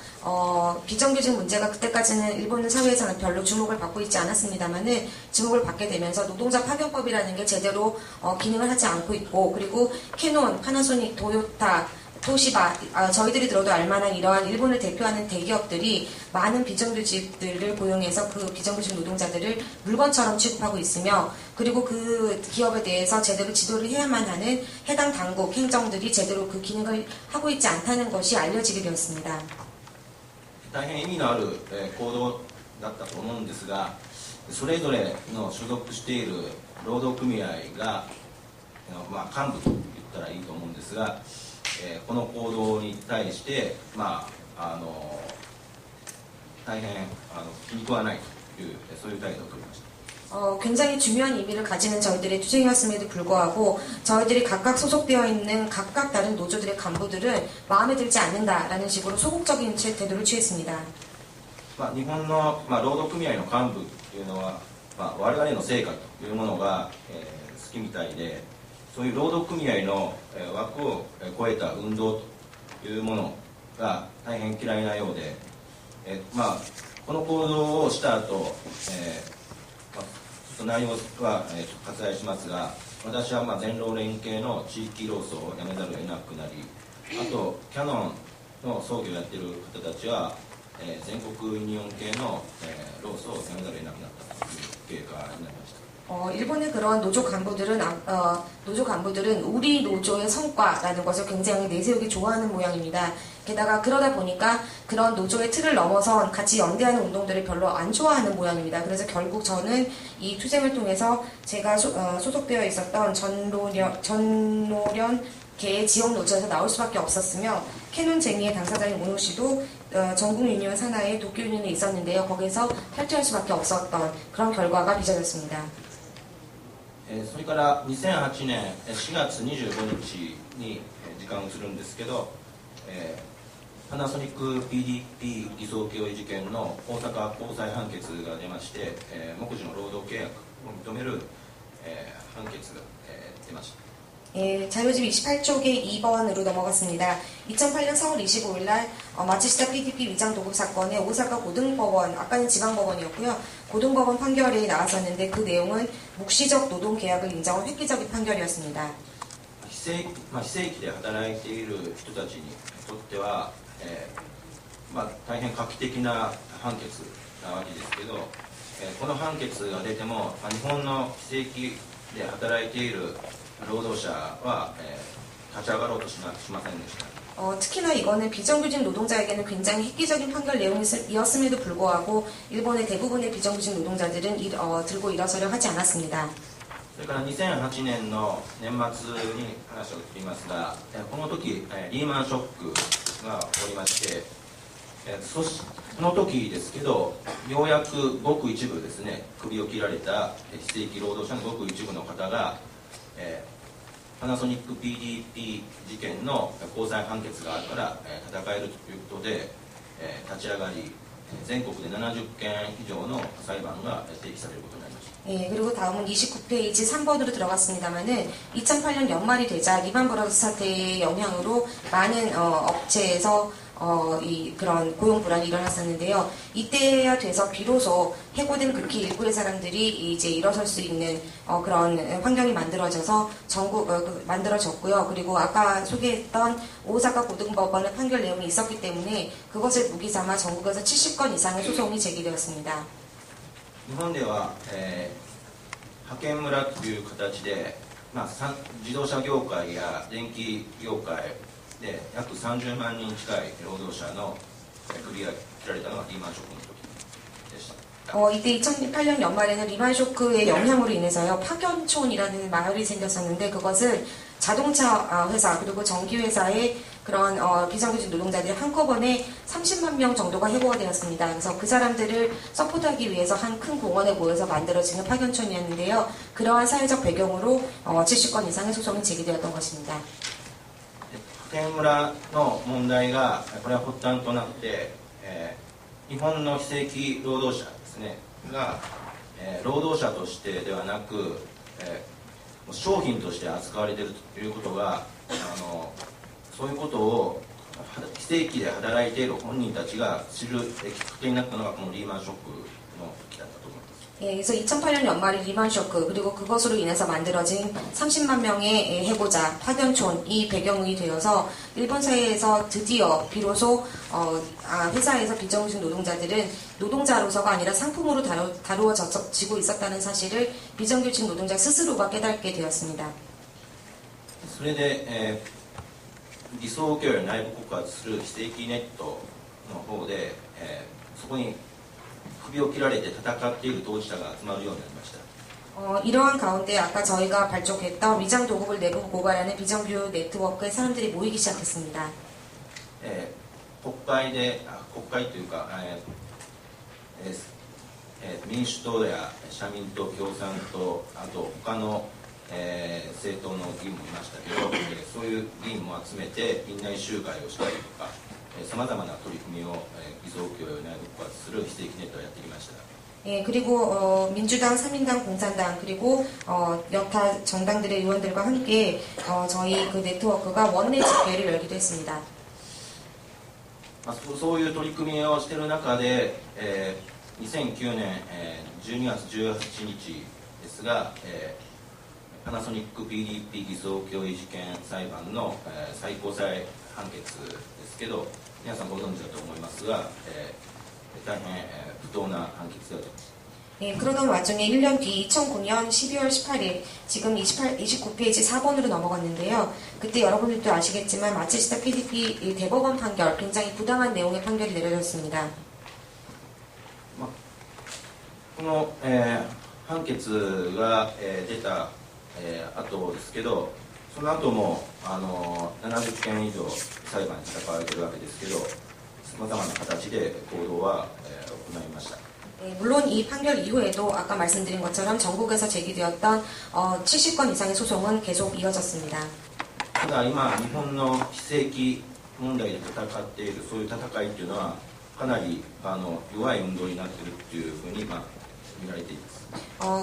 비정규직 문제가 그때까지는 일본 사회에서는 별로 주목을 받고 있지 않았습니다만은 주목을 받게 되면서 노동자 파견법이라는 게 제대로 기능을 하지 않고 있고, 그리고 캐논, 파나소닉, 도요타, 토시바, 저희들이 들어도 알만한 이러한 일본을 대표하는 대기업들이 많은 비정규직들을 고용해서 그 비정규직 노동자들을 물건처럼 취급하고 있으며, 그리고 그 기업에 대해서 제대로 지도를 해야만 하는 해당 당국, 행정들이 제대로 그 기능을 하고 있지 않다는 것이 알려지게 되었습니다. 大変意味のある行動だったと思うんですが、それぞれの所属している労働組合が、幹部と言ったらいいと思うんですが、この行動に対して、大変気に食わないという、そういう態度を取りました。 굉장히 중요한 의미를 가지는 저희들의 투쟁이었음에도 불구하고 저희들이 각각 소속되어 있는 각각 다른 노조들의 간부들은 마음에 들지 않는다라는 식으로 소극적인 태도를 취했습니다. 日本の、労働組合の幹部というのは、我々の成果というものが、好きみたいで、そういう労働組合の枠を超えた運動というものが大変嫌いなようで、この行動をした後、ちょっと内容は割愛しますが、私は全労連系の地域労組を辞めざるを得なくなり、あとキャノンの葬儀をやっている方たちは、全国ユニオン系の労組を辞めざるを得なくなったという経過になりました。 일본의 그런 노조 간부들은 우리 노조의 성과라는 것을 굉장히 내세우기 좋아하는 모양입니다. 게다가 그러다 보니까 그런 노조의 틀을 넘어선 같이 연대하는 운동들을 별로 안 좋아하는 모양입니다. 그래서 결국 저는 이 투쟁을 통해서 제가 소속되어 있었던 전노련 개 지역 노조에서 나올 수밖에 없었으며, 캐논 쟁의의 당사자인 오노 씨도 전국 유니온 산하의 도쿄 유니온에 있었는데요. 거기서 탈퇴할 수밖에 없었던 그런 결과가 빚어졌습니다. それから2008年4月25日に時間をするんですけど、パナソニック PDP 偽装経営事件の大阪高裁判決が出まして、木事の労働契約を認める、判決が、出ました。 자료집 28쪽에 2번으로 넘어갔습니다. 2008년 4월 25일 날 마츠시타 PDP 위장 도급 사건의 오사카 고등법원, 아까는 지방법원이었고요. 고등법원 판결이 나왔었는데 그 내용은 묵시적 노동계약을 인정한 획기적인 판결이었습니다. 非正規で働いている人たちにとっては、大変画期的な判決なわけですけど、この判決が出ても、日本の非正規で働いている労働者は、立ち上がろうとしませんでした。 특히나 이거는 비정규직 노동자에게는 굉장히 획기적인 판결 내용이었음에도 불구하고 일본의 대부분의 비정규직 노동자들은 들고 일어서려 하지 않았습니다. それから2008年の年末に話を聞きますが、この時リーマンショックが起こりまして、その時ですけど、ようやくごく一部ですね、首を切られた非正規労働者のごく一部の方が、パナソニック PDP 事件の高裁判決があるから、戦えるということで、立ち上がり、全国で70件以上の裁判が提起されることになりました。 예, 그리고 다음은 29페이지 3번으로 들어갔습니다만은 2008년 연말이 되자 리만 브라더스 사태의 영향으로 많은 업체에서 그런 고용 불안이 일어났었는데요. 이때야 돼서 비로소 해고된 극히 일부의 사람들이 이제 일어설 수 있는 그런 환경이 만들어졌고요. 그리고 아까 소개했던 오사카 고등법원의 판결 내용이 있었기 때문에 그것을 무기 삼아 전국에서 70건 이상의 소송이 제기되었습니다. 日本では、派遣村という形で、自動車業界や電気業界で約30万人近い労働者の首が切られたのがリーマンショックの時でした。 이때 2008년 연말에는 리만 쇼크의 영향으로 인해서요 파견촌이라는 마을이 생겼었는데 그것은 자동차 회사 그리고 전기 회사의 그런 비정규직 노동자들이 한꺼번에 30만 명 정도가 해고가 되었습니다. 그래서 그 사람들을 서포트하기 위해서 한 큰 공원에 모여서 만들어지는 파견촌이었는데요. 그러한 사회적 배경으로 70건 이상의 소송이 제기되었던 것입니다. 派遣村の問題がこれは発端となって、日本の非正規労働者ですねが、労働者としてではなく、商品として扱われているということがそういうことを非正規で働いている本人たちが知るきっかけになったのがこのリーマンショックの時だったと思います。 예, 그래서 2008년 연말에 리만 쇼크 그리고 그것으로 인해서 만들어진 30만 명의 해고자 파견촌이 배경이 되어서 일본 사회에서 드디어 비로소 회사에서 비정규직 노동자들은 노동자로서가 아니라 상품으로 다루어지고 있었다는 사실을 비정규직 노동자 스스로가 깨닫게 되었습니다. それで、理想郷より内部告発する非正規ネットの方で、そこに首を切られて戦っている当事者が集まるようになりました。 이러한 가운데 아까 저희가 발족했던 위장 도급을 내부 고발하는 비정규 네트워크의 사람들이 모이기 시작했습니다. 国会というか、民主党や社民党、共産党、あと他の、政党の議員もいましたけど、そういう議員も集めて院内集会をしたりとか、さまざまな取り組みを偽造教を内部告発する非正規ネットをやってきました。 예, 그리고 민주당, 삼인당, 공산당 그리고 여타 정당들의 의원들과 함께 저희 그 네트워크가 원내 집회를 열기도 했습니다. そういう取り組みをしている中で、2009年、12月18日ですが、パナソニック PDP 偽装教委事件裁判の、最高裁判決ですけど皆さんご存知だと思いますが、大変、不当な判決だと。 예, 그러던 와중에 1년 뒤 2009년 12월 18일 지금 29페이지 4번으로 넘어갔는데요. 그때 여러분들도 아시겠지만 마츠시타 PDP 대법원 판결 굉장히 부당한 내용의 판결이 내려졌습니다. この、判決が、出た、後ですけどその後も70件以上裁判に関われているわけですけどさまざまな形で行動は、行いました。 물론 이 판결 이후에도 아까 말씀드린 것처럼 전국에서 제기되었던 70건 이상의 소송은 계속 이어졌습니다. ただ今日本の非正規問題で戦っているそういう戦いっていうのはかなり弱い運動になっているっていうふうに、見られています。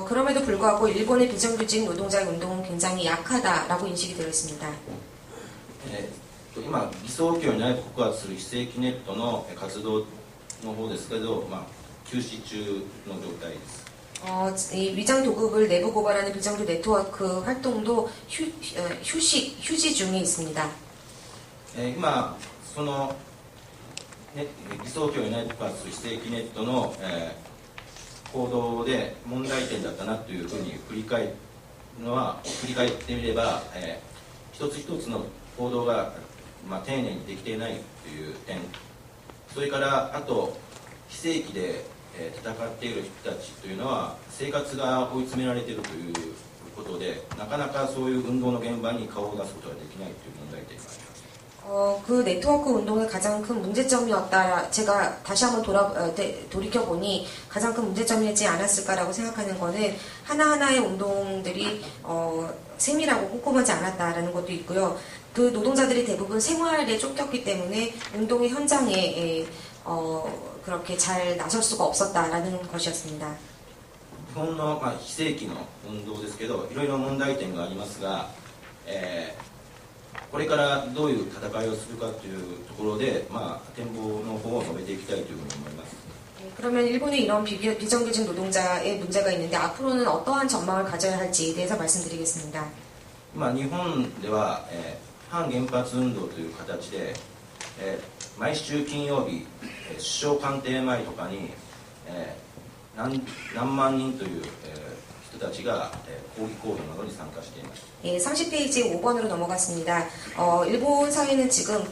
그럼에도 불구하고 일본의 비정규직 노동자의 운동은 굉장히 약하다라고 인식이 되어 있습니다. 今偽装教に内部告発する非正規ネットの活動の方ですけど、休止中の状態です。 이 위장 도급을 내부 고발하는 비정규 네트워크 활동도 휴지 중에 있습니다. 今その、偽装教に内部告発する非正規ネットの、行動で問題点だったなというふうに振り返っのは振り返ってみれば、一つ一つの行動が、丁寧にできていないという点、それからあと非正規で、戦っている人たちというのは生活が追い詰められているということで、なかなかそういう運動の現場に顔を出すことができないという問題点があります。그 네트워크 운동의 가장 큰 문제점이었다. 제가 다시 한번 돌이켜보니 가장 큰 문제점이지 않았을까라고 생각하는 거는 하나하나의 운동들이 세밀하고 꼼꼼하지 않았다라는 것도 있고요. 그 노동자들이 대부분 생활에 쫓겼기 때문에 운동의 현장에 그렇게 잘 나설 수가 없었다라는 것이었습니다. 日本の、非正規の運動ですけど、いろいろ問題点がありますが、これからどういう戦いをするかというところで、展望の方を述べていきたいというふうに思います。 그러면 일본의 이런 비정규직 노동자의 문제가 있는데 앞으로는 어떠한 전망을 가져야 할지에 대해서 말씀드리겠습니다. 今日本では、反原発運動という形で、毎週金曜日、首相官邸前とかに、何万人という、人たちが、抗議行動などに参加しています。 예, 30페이지 5번으로 넘어갔습니다. 일본 사회는 지금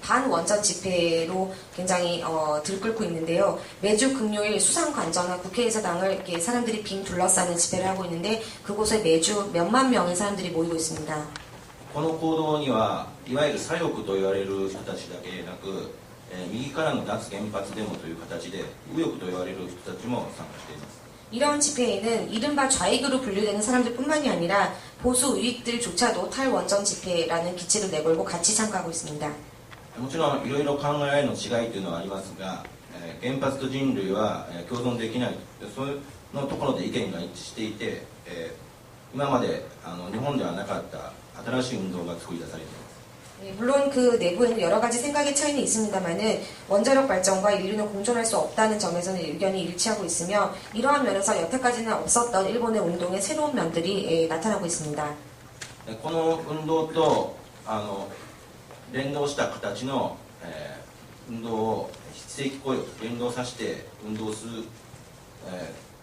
반원전 집회로 굉장히 들끓고 있는데요. 매주 금요일 수상관전과 국회의사당을 이렇게 사람들이 빙 둘러싸는 집회를 하고 있는데 그곳에 매주 몇만 명의 사람들이 모이고 있습니다. この行動にはいわゆる左翼と言われる人たちだけでなく、右からの脱原発デモという形で右翼と言われる人たちも参加しています。 이런 집회에는 이른바 좌익으로 분류되는 사람들뿐만이 아니라 보수 우익들조차도 탈원전 집회라는 기치를 내걸고 같이 참가하고 있습니다. もちろんいろいろ考えの違いというのはありますが、原発と人類は共存できない、そういうのところで意見が一致していて、今まで日本ではなかった新しい運動が作り出されています。 물론 그 내부에는 여러 가지 생각의 차이는 있습니다만은 원자력 발전과 인류는 공존할 수 없다는 점에서는 의견이 일치하고 있으며 이러한 면에서 여태까지는 없었던 일본의 운동의 새로운 면들이 나타나고 있습니다. この運動と連動した形の、運動を非正規雇用と連動させて運動する、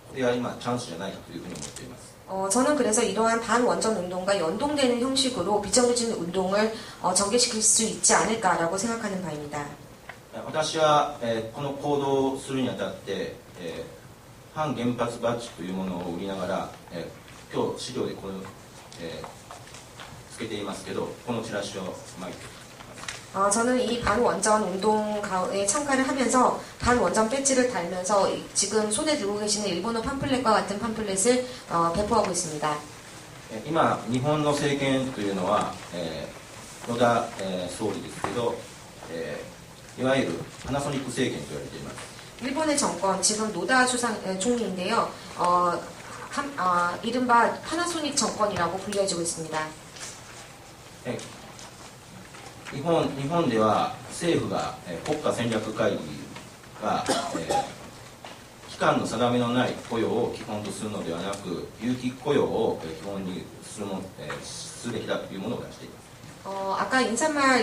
これは今チャンスじゃないかというふうに思っています。 저는 그래서 이러한 반원전 운동과 연동되는 형식으로 비정규직 운동을 전개시킬 수 있지 않을까라고 생각하는 바입니다. 私は、この行動をするにあたって、反原発バッジというものを売りながら、今日資料でこれを、つけていますけど、このチラシを巻いています。 저는 이 반원전 운동에 참가를 하면서 반원전 배지를 달면서 지금 손에 들고 계시는 일본어 팜플렛과 같은 팜플렛을 배포하고 있습니다. 今、日本の政権というのは、野田、総理ですけど、いわゆるパナソニック政権と言われています。 일본의 정권, 지금 노다 총리인데요. 이른바 파나소닉 정권이라고 불려지고 있습니다. 日本では政府が、国家戦略会議が、期間の定めのない雇用を基本とするのではなく有期雇用を基本にすべきだというものを出しています。 아까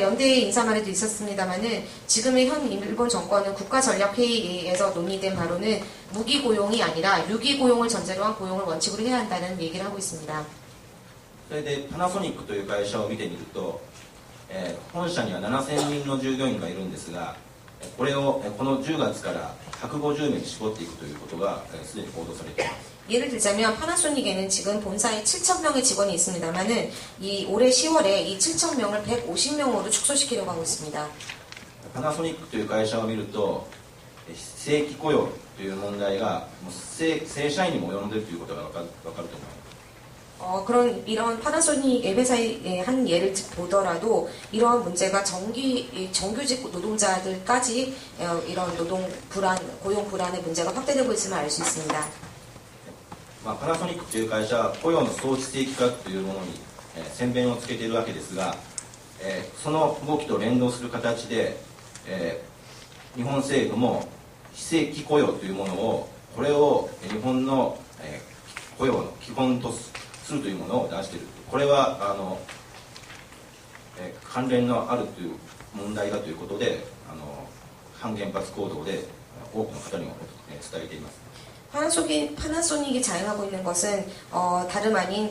연대의 인사말에도 있었습니다만은 지금의 현 일본 정권은 국가전략회의에서 논의된 바로는 무기고용이 아니라 유기고용을 전제로 한 고용을 원칙으로 해야 한다는 얘기를 하고 있습니다. それでパナソニックという会社を見てみると、本社には7000人の従業員がいるんですが、これをこの10月から150名に絞っていくということがすでに報道されています。 예를 들자면 파나소닉에는 지금 본사에 7,000명의 직원이 있습니다만은 이 올해 10월에 이 7,000명을 150명으로 축소시키려고 하고 있습니다. パナソニックという会社を見ると正規雇用という問題がもう正社員にも及んでいるということが分かると思います。 이런 파나소닉 회사의 한 예를 보더라도 이러한 문제가 정규직 노동자들까지 이런 고용 불안의 문제가 확대되고 있음을 알 수 있습니다. パナソニックという会社は雇用の早期正規化というものに、先鞭をつけているわけですが、その動きと連動する形で、日本政府も非正規雇用というものをこれを日本の、雇用の基本とするというものを出している。これは関連のあるという問題だということで反原発行動で多くの方にも伝えています。 파나소닉이 자행하고 있는 것은 다름 아닌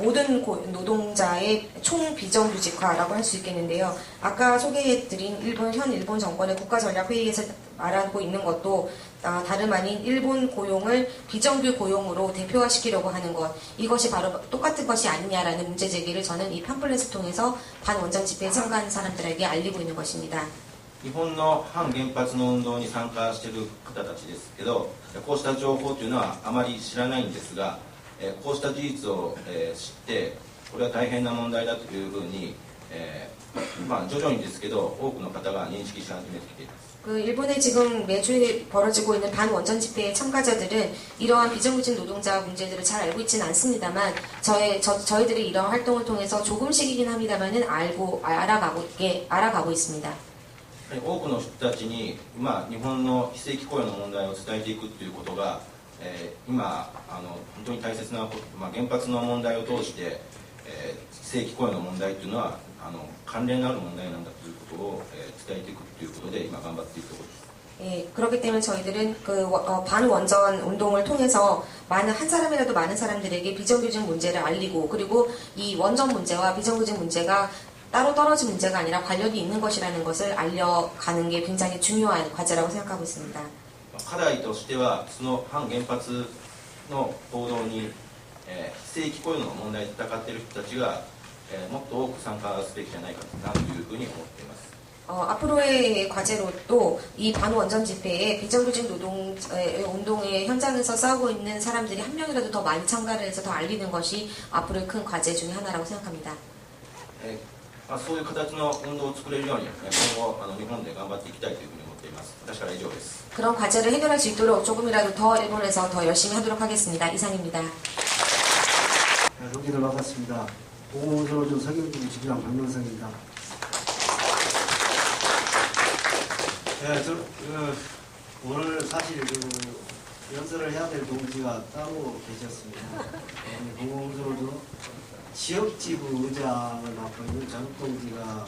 모든 노동자의 총 비정규직화라고 할 수 있겠는데요. 아까 소개해드린 현 일본 정권의 국가전략회의에서 말하고 있는 것도 다름 아닌 일본 고용을 비정규 고용으로 대표화시키려고 하는 것, 이것이 바로 똑같은 것이 아니냐라는 문제 제기를 저는 이 팜플렛을 통해서 반원전 집회에 참가한 사람들에게 알리고 있는 것입니다. 日本の反原発の運動に参加している方たちですけど、こうした情報というのはあまり知らないんですが、こうした事実を知って、これは大変な問題だというふうに、徐々にですけど多くの方が認識し始めてきています。 일본에 지금 매주 벌어지고 있는 반원전 집회의 참가자들은 이러한 비정규직 노동자 문제들을 잘 알고 있지는 않습니다만 저희들이 이러한 활동을 통해서 조금씩이긴 합니다만은 알아가고 있습니다. 多くの人たちに今日本の非正規雇用の問題を伝えていくということが、今本当に大切なこと、原発の問題を通して、非正規雇用の問題というのは関連のある問題なんだということを、伝えていくということで今頑張っているところです。 예, 그렇기 때문에 저희들은 반원전 운동을 통해서 한 사람이라도 많은 사람들에게 비정규직 문제를 알리고, 그리고 이 원전 문제와 비정규직 문제가 따로 떨어진 문제가 아니라 관련이 있는 것이라는 것을 알려가는 게 굉장히 중요한 과제라고 생각하고 있습니다. 課題としてはその反原発の行動に、非正規雇用の問題で戦っている人たちが、もっと多く参加すべきじゃないかなというふうに思っています。 앞으로의 과제로 또 이 반원전 집회에 비정규직 운동의 현장에서 싸우고 있는 사람들이 한 명이라도 더 많이 참가를 해서 더 알리는 것이 앞으로의 큰 과제 중에 하나라고 생각합니다. そういう形の運動を作れるように今後日本で頑張っていきたいというふうに思っています。私から以上です。 그런 과제를 해결할 수 있도록 조금이라도 더 일본에서 더 열심히 하도록 하겠습니다. 이상입니다. 동기를 받았습니다. 공공운전노조 서경기부 지부장 박명성입니다. 오늘 사실 연설을 해야 될 동지가 따로 계셨습니다. 공공운전노조 지역지부 의장을 맡고 있는 전욱 동지가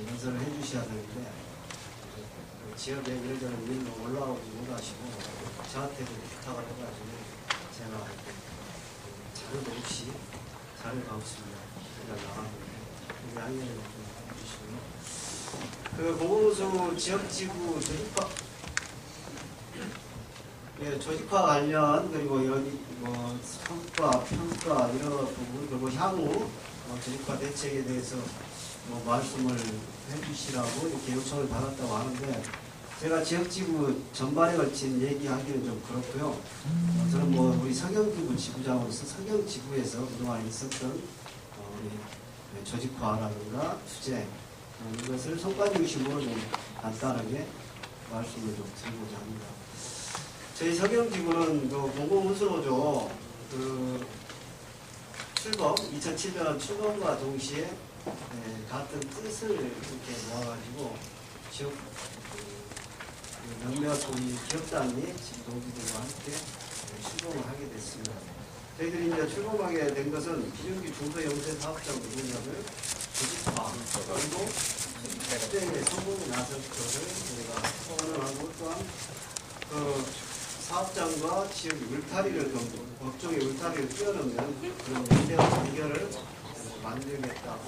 연설을 해주셔야 되는데 지역에 이런저런 일로 올라오지 못하시고 저한테도 부탁을 해가지고 제가 자료도 없이 자료가 없습니다. 그냥 나왔는데 양해를 좀 해주시고요. 공공운수 지역지부 조직화 관련, 그리고 여기 성과, 평가 이런 부분, 그리고 향후 조직화 대책에 대해서 말씀을 해주시라고 이렇게 요청을 받았다고 하는데, 제가 지역지부 전반에 걸친 얘기하기는 좀 그렇고요. 저는 우리 서경지부 지부장으로서 서경지부에서 그동안 있었던 우리 조직화라든가 투쟁, 이것을 성과중심으로 좀 간단하게 말씀을 좀 드리고자 합니다. 저희 서경지부는 공공운수노조 출범, 2007년 출범과 동시에 같은 뜻을 이렇게 모아가지고 지역 몇몇 우리 기업단위 동지들과 함께 출범을 하게 됐습니다. 저희들이 이제 출범하게 된 것은 비정규 중소영세 사업자 노동자들 조직화, 그리고 투쟁에 성공이 나설 것을 저희가 소원을 하고, 또한 사업장과 지역 울타리를, 업종의 울타리를 뛰어넘는 그런 문제와 해결을 만들겠다고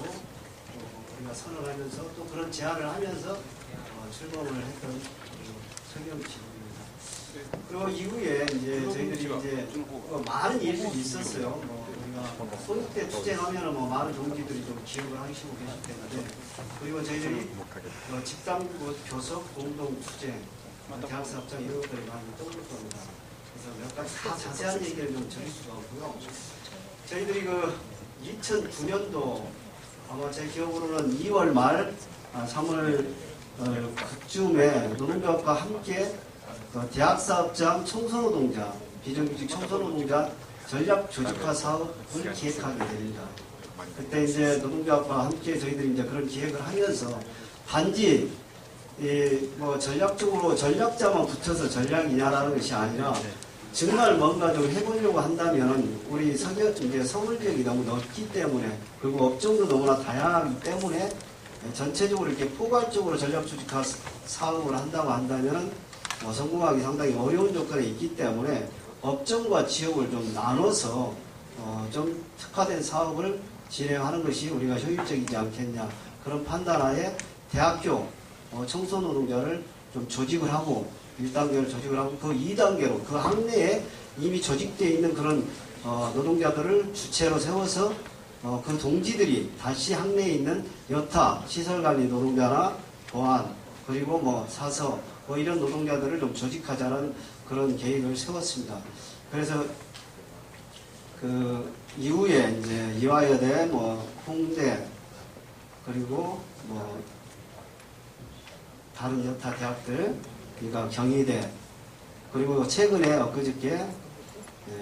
우리가 선언하면서 또 그런 제안을 하면서 출범을 했던 서경지부입니다. 그 이후에 이제 저희들이 이제 많은 일들이 있었어요. 우리가 소득대 투쟁하면은 많은 동지들이 좀 기억을 하시고 계실 텐데, 그리고 저희들이 집단부 교섭 공동 투쟁, 대학사업장 이런 것들이 많이 떠오를 겁니다. 그래서 몇 가지 다 자세한 얘기를 좀 드릴 수가 없고요. 저희들이 2009년도 아마 제 기억으로는 2월 말 3월 그쯤에 노동조합과 함께 대학사업장 청소노동자, 비정규직 청소노동자 전략 조직화 사업을 기획하게 됩니다. 그때 이제 노동조합과 함께 저희들이 이제 그런 기획을 하면서 단지 전략적으로 전략자만 붙여서 전략이냐라는 것이 아니라 정말 뭔가 좀 해보려고 한다면 우리 이제 서울 지역이 너무 넓기 때문에, 그리고 업종도 너무나 다양하기 때문에 전체적으로 이렇게 포괄적으로 전략 조직화 사업을 한다고 한다면 성공하기 상당히 어려운 조건에 있기 때문에 업종과 지역을 좀 나눠서 좀 특화된 사업을 진행하는 것이 우리가 효율적이지 않겠냐 그런 판단하에 대학교 청소노동자를 좀 조직을 하고 1단계를 조직을 하고 그 2단계로 그 학내에 이미 조직되어 있는 그런 노동자들을 주체로 세워서 그 동지들이 다시 학내에 있는 여타 시설관리 노동자나 보안 그리고 뭐 사서 뭐 이런 노동자들을 좀 조직하자는 그런 계획을 세웠습니다. 그래서 그 이후에 이제 이화여대, 뭐 홍대 그리고 뭐 다른 여타 대학들, 그러니까 경희대 그리고 최근에 엊그저께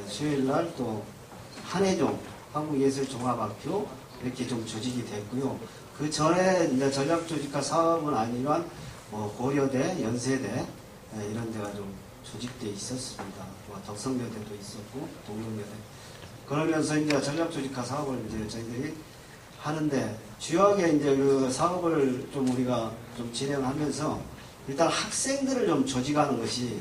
수요일날 또 한해종 한국예술종합학교 이렇게 좀 조직이 됐고요. 그 전에 이제 전략조직화 사업은 아니지만 뭐 고려대, 연세대 이런 데가 좀 조직돼 있었습니다. 뭐 덕성여대도 있었고 동덕여대. 그러면서 이제 전략조직화 사업을 이제 저희들이 하는데 주요하게 이제 그 사업을 좀 우리가 좀 진행하면서 일단 학생들을 좀 조직하는 것이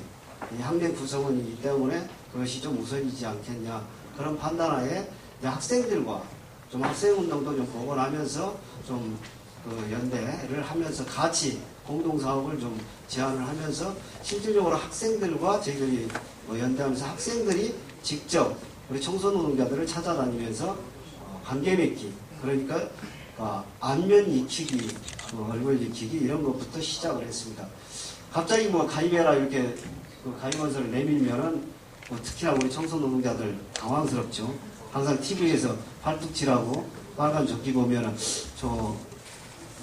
이 학내 구성원이기 때문에 그것이 좀 우선이지 않겠냐 그런 판단하에 학생들과 좀 학생운동도 좀 복원하면서 좀 그 연대를 하면서 같이 공동사업을 좀 제안을 하면서 실질적으로 학생들과 저희들이 뭐 연대하면서 학생들이 직접 우리 청소노동자들을 찾아다니면서 관계 맺기 그러니까 안면 익히기 얼굴 익히기 이런 것부터 시작을 했습니다. 갑자기 뭐 가입해라 이렇게 그 가입원서를 내밀면은 뭐 특히나 우리 청소노동자들 당황스럽죠. 항상 TV에서 팔뚝질하고 빨간 조끼 보면은 저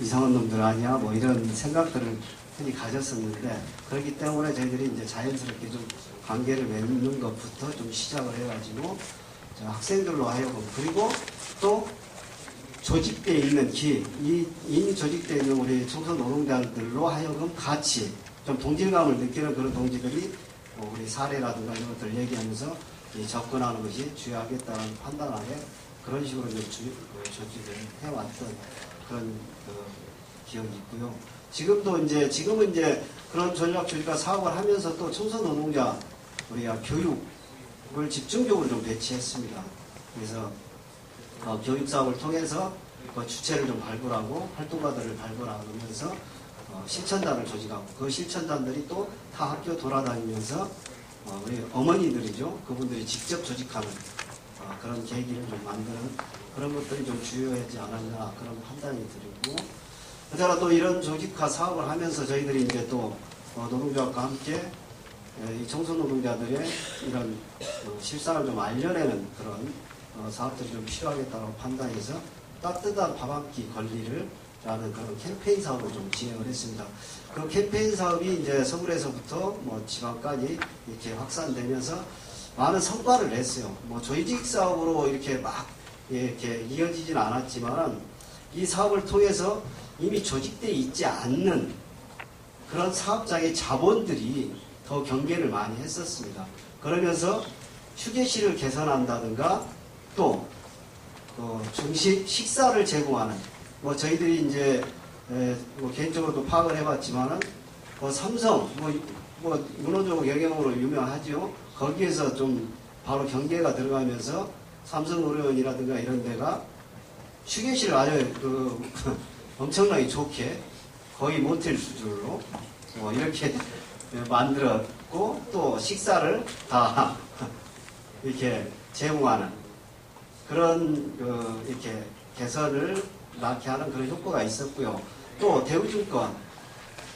이상한 놈들 아니야 뭐 이런 생각들을 흔히 가졌었는데 그렇기 때문에 저희들이 이제 자연스럽게 좀 관계를 맺는 것부터 좀 시작을 해가지고 학생들로 하여금 그리고 또 조직되어 있는 이미 조직되어 있는 우리 청소노동자들로 하여금 같이 좀 동질감을 느끼는 그런 동지들이 우리 사례라든가 이런 것들을 얘기하면서 접근하는 것이 주요하겠다는 판단하에 그런 식으로 조직을 해왔던 그런 기억이 있고요. 지금은 이제 그런 전략조직화 사업을 하면서 또 청소노동자 우리가 교육을 집중적으로 좀 배치했습니다. 그래서 교육 사업을 통해서 그 주체를 좀 발굴하고 활동가들을 발굴하면서 실천단을 조직하고 그 실천단들이 또 타 학교 돌아다니면서 우리 어머니들이죠. 그분들이 직접 조직하는 그런 계기를 좀 만드는 그런 것들이 좀 주요하지 않았나 그런 판단이 들고 그러나 또 이런 조직화 사업을 하면서 저희들이 이제 또 노동조합과 함께 이 청소노동자들의 이런 실상을 좀 알려내는 그런 사업들이 좀 필요하겠다고 판단해서 따뜻한 밥 한 끼 권리를 라는 그런 캠페인 사업을 좀 진행을 했습니다. 그 캠페인 사업이 이제 서울에서부터 뭐 지방까지 이렇게 확산되면서 많은 성과를 냈어요. 뭐 조직 사업으로 이렇게 막 이렇게 이어지진 않았지만 이 사업을 통해서 이미 조직되어 있지 않는 그런 사업장의 자본들이 더 경계를 많이 했었습니다. 그러면서 휴게실을 개선한다든가 또 중식 식사를 제공하는 뭐 저희들이 이제 뭐 개인적으로도 파악을 해봤지만은 뭐 삼성 뭐 문호조 영역으로 유명하죠. 거기에서 좀 바로 경계가 들어가면서 삼성의료원이라든가 이런 데가 휴게실을 아주 엄청나게 좋게 거의 모텔 수준으로 뭐 이렇게 만들었고 또 식사를 다 이렇게 제공하는 그런 이렇게 개선을 낳게 하는 그런 효과가 있었고요. 또 대우증권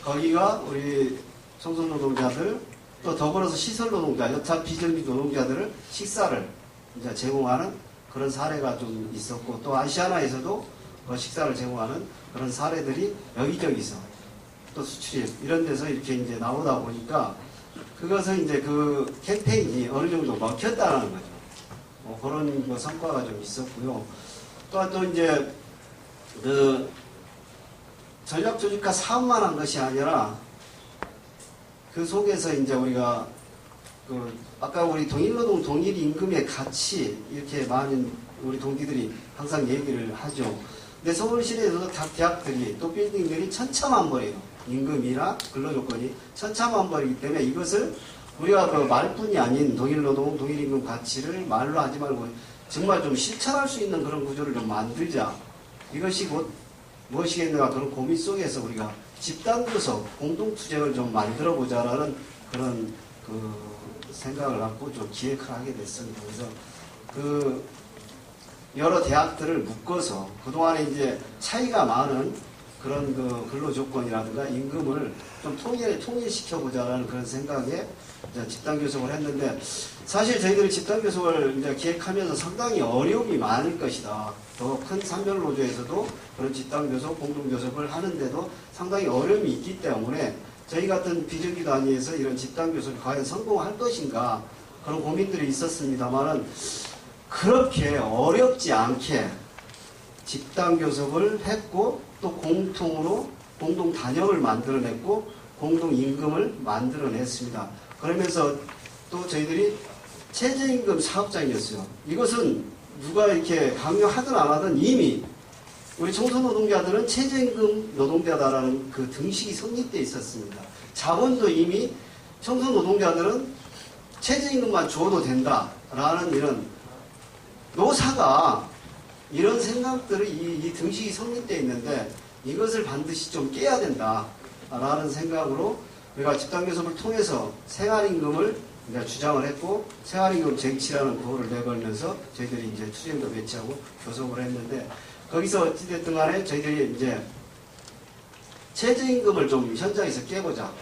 거기가 우리 청소노동자들 또 더불어서 시설노동자 여타 비정규 노동자들을 식사를 이제 제공하는 그런 사례가 좀 있었고 또 아시아나에서도 식사를 제공하는 그런 사례들이 여기저기서 또 수출입 이런 데서 이렇게 이제 나오다 보니까 그것은 이제 그 캠페인이 어느 정도 먹혔다는 거죠. 그런 뭐 성과가 좀 있었고요. 또 이제 그 전략조직화 사업만 한 것이 아니라 그 속에서 이제 우리가 아까 우리 동일노동 동일임금의 가치 이렇게 많은 우리 동기들이 항상 얘기를 하죠. 근데 서울시내에서도 각 대학들이 또 빌딩들이 천차만별이에요. 임금이나 근로조건이 천차만별이기 때문에 이것을 우리가 그 말뿐이 아닌 동일노동, 동일임금 가치를 말로 하지 말고 정말 좀 실천할 수 있는 그런 구조를 좀 만들자. 이것이 곧 무엇이겠는가 그런 고민 속에서 우리가 집단구속, 공동투쟁을 좀 만들어보자라는 그런 그 생각을 갖고 좀 기획을 하게 됐습니다. 그래서 그 여러 대학들을 묶어서 그동안에 이제 차이가 많은 그런 그 근로조건이라든가 임금을 좀 통일시켜보자라는 그런 생각에 집단교섭을 했는데 사실 저희들이 집단교섭을 이제 기획하면서 상당히 어려움이 많을 것이다. 더 큰 산별노조에서도 그런 집단교섭, 공동교섭을 하는데도 상당히 어려움이 있기 때문에 저희 같은 비정규 단위에서 이런 집단교섭이 과연 성공할 것인가 그런 고민들이 있었습니다만은 그렇게 어렵지 않게 집단교섭을 했고 또 공통으로 공동 단역을 만들어냈고 공동 임금을 만들어냈습니다. 그러면서 또 저희들이 최저임금 사업장이었어요. 이것은 누가 이렇게 강요하든 안 하든 이미 우리 청소노동자들은 최저임금 노동자다라는 그 등식이 성립되어 있었습니다. 자본도 이미 청소노동자들은 최저임금만 줘도 된다라는 이런 노사가 이런 생각들을 이 등식이 성립되어 있는데 이것을 반드시 좀 깨야 된다라는 생각으로 우리가 집단교섭을 통해서 생활임금을 이제 주장을 했고 생활임금 쟁취라는 구호를 내걸면서 저희들이 이제 투쟁도 배치하고 교섭을 했는데 거기서 어찌됐든 간에 저희들이 이제 최저임금을 좀 현장에서 깨보자.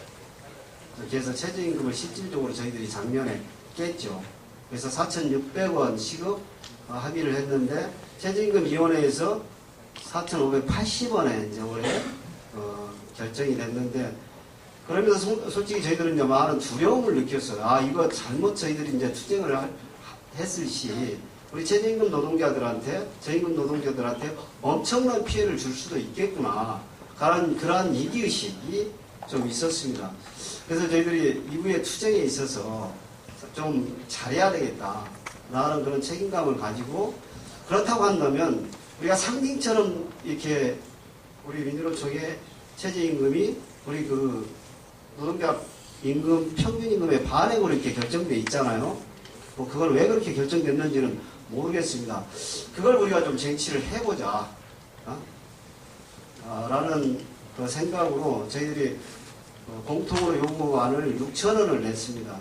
그래서 최저임금을 실질적으로 저희들이 작년에 깼죠. 그래서 4,600원 시급 합의를 했는데 최저임금위원회에서 4,580원에 이제 올해 결정이 됐는데 그러면서 솔직히 저희들은 이제 많은 두려움을 느꼈어요. 아, 이거 잘못 저희들이 이제 투쟁을 했을 시 우리 최저임금 노동자들한테, 저임금 노동자들한테 엄청난 피해를 줄 수도 있겠구나. 그러한 위기의식이 좀 있었습니다. 그래서 저희들이 이후에 투쟁에 있어서 좀 잘해야 되겠다. 라는 그런 책임감을 가지고 그렇다고 한다면 우리가 상딩처럼 이렇게 우리 민주노총의 최저임금이 우리 그 노동자 임금, 평균임금의 반액으로 이렇게 결정돼 있잖아요. 뭐 그걸 왜 그렇게 결정됐는지는 모르겠습니다. 그걸 우리가 좀 쟁취를 해보자. 라는 그 생각으로 저희들이 공통으로 요구안을 6,000원을 냈습니다.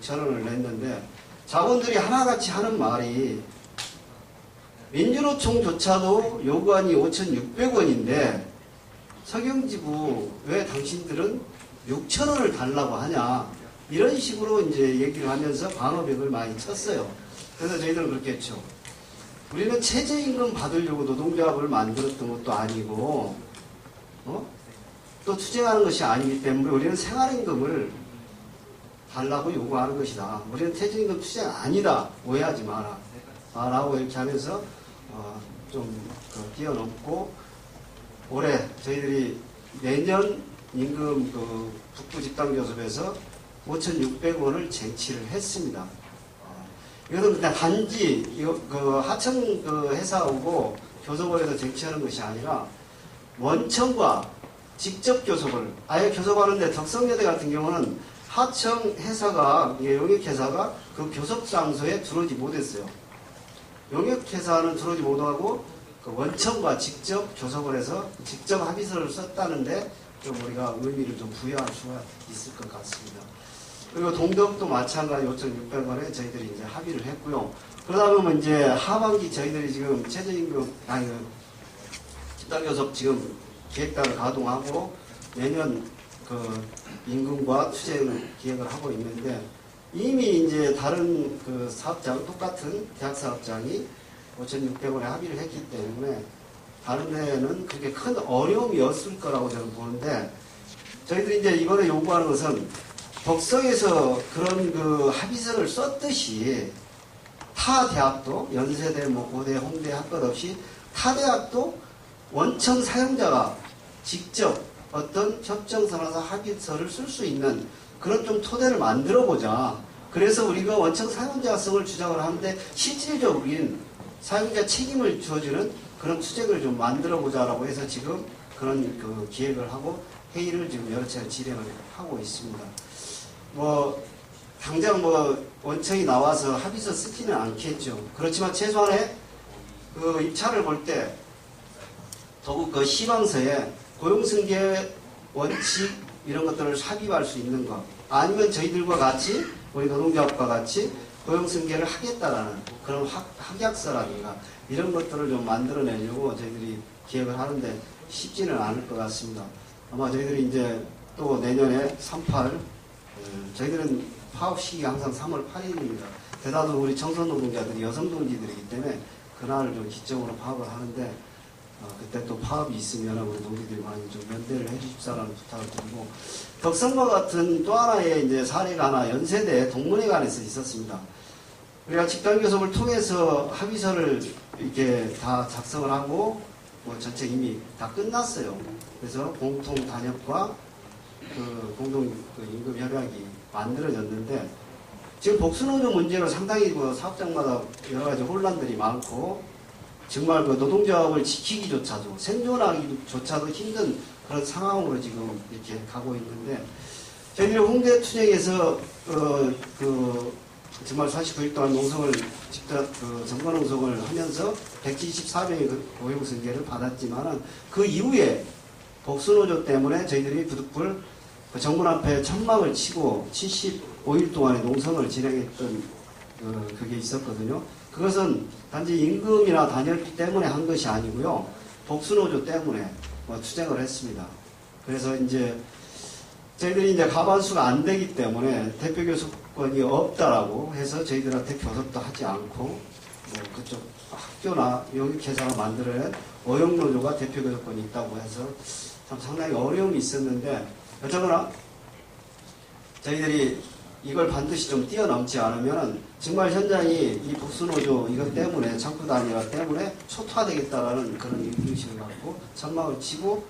6,000원을 냈는데 자본들이 하나같이 하는 말이 민주노총조차도 요구안이 5,600원인데 석영지부 왜 당신들은 6,000원을 달라고 하냐 이런 식으로 이제 얘기를 하면서 방어벽을 많이 쳤어요. 그래서 저희들은 그렇게 했죠. 우리는 최저임금 받으려고 노동조합을 만들었던 것도 아니고 또 투쟁하는 것이 아니기 때문에 우리는 생활임금을 달라고 요구하는 것이다. 우리는 최저임금 투쟁 아니다. 오해하지 마라. 라고 이렇게 하면서 좀 뛰어넘고 올해 저희들이 내년 임금 그 북부 집단교섭에서 5,600원을 쟁취를 했습니다. 이것은 그냥 단지 그 하청 그 회사하고 교섭원에서 쟁취하는 것이 아니라 원청과 직접 교섭을 아예 교섭하는데 덕성여대 같은 경우는 하청 회사가 용역회사가 그 교섭 장소에 들어오지 못했어요. 용역회사는 들어오지 못하고 그 원청과 직접 교섭을 해서 직접 합의서를 썼다는데 좀 우리가 의미를 좀 부여할 수가 있을 것 같습니다. 그리고 동덕도 마찬가지 5,600원에 저희들이 이제 합의를 했고요. 그러다 보면 이제 하반기 저희들이 지금 최저임금, 집단교섭 지금 기획단을 가동하고 내년 그 임금과 투쟁 기획을 하고 있는데 이미 이제 다른 그 사업장, 똑같은 대학 사업장이 5,600원에 합의를 했기 때문에 다른 데는 그렇게 큰 어려움이 없을 거라고 저는 보는데 저희들이 이제 이번에 요구하는 것은 덕성에서 그런 그 합의서를 썼듯이 타 대학도 연세대, 뭐 고대, 홍대 할 것 없이 타 대학도 원청 사용자가 직접 어떤 협정서나 합의서를 쓸 수 있는 그런 좀 토대를 만들어 보자. 그래서 우리가 원청 사용자성을 주장을 하는데 실질적으로 우리는 사용자 책임을 주어주는 그런 투쟁을 좀 만들어 보자라고 해서 지금 그런 그 기획을 하고 회의를 지금 여러 차례 진행을 하고 있습니다. 뭐 당장 뭐 원청이 나와서 합의서 쓰지는 않겠죠. 그렇지만 최소한의 그 입찰을 볼 때 더욱 그 시방서에 고용승계 원칙 이런 것들을 삽입할 수 있는 것, 아니면 저희들과 같이 우리 노동조합과 같이 고용승계를 하겠다라는 그런 확약서라든가 이런 것들을 좀 만들어내려고 저희들이 기획을 하는데 쉽지는 않을 것 같습니다. 아마 저희들이 이제 또 내년에 3.8 저희들은 파업 시기가 항상 3월 8일입니다. 대다수 우리 청소 노동자들이 여성 동지들이기 때문에 그날을 좀 기점으로 파업을 하는데 그때 또 파업이 있으면 우리 동지들이 많이 좀 연대를 해주십사라는 부탁을 드리고, 덕선과 같은 또 하나의 이제 사례가 하나 연세대 동문회관에서 있었습니다. 우리가 집단교섭을 통해서 합의서를 이렇게 다 작성을 하고 뭐 전체 이미 다 끝났어요. 그래서 공통 단협과 그 공동 그 임금 협약이 만들어졌는데, 지금 복수노조 문제로 상당히 그 사업장마다 여러 가지 혼란들이 많고 정말 그 노동조합을 지키기조차도 생존하기조차도 힘든 그런 상황으로 지금 이렇게 가고 있는데, 저희들이 홍대 투쟁에서 정말 49일 동안 농성을 직접 정관 농성을 하면서 124명의 고용승계를 받았지만은 그 이후에 복수노조 때문에 저희들이 부득불 정문 앞에 천막을 치고 75일 동안의 농성을 진행했던 그게 있었거든요. 그것은 단지 임금이나 단열비 때문에 한 것이 아니고요. 복수노조 때문에 투쟁을 했습니다. 그래서 이제 저희들이 이제 가반수가 안 되기 때문에 대표 교섭권이 없다라고 해서 저희들한테 교섭도 하지 않고 그쪽 학교나 용역회사가 만들어낸 어용노조가 대표 교섭권이 있다고 해서 참 상당히 어려움이 있었는데, 어쩌거나 저희들이 이걸 반드시 좀 뛰어넘지 않으면 정말 현장이 이 복수노조 이것 때문에 창구 단위화 때문에 초토화되겠다라는 그런 의식을 갖고 천막을 치고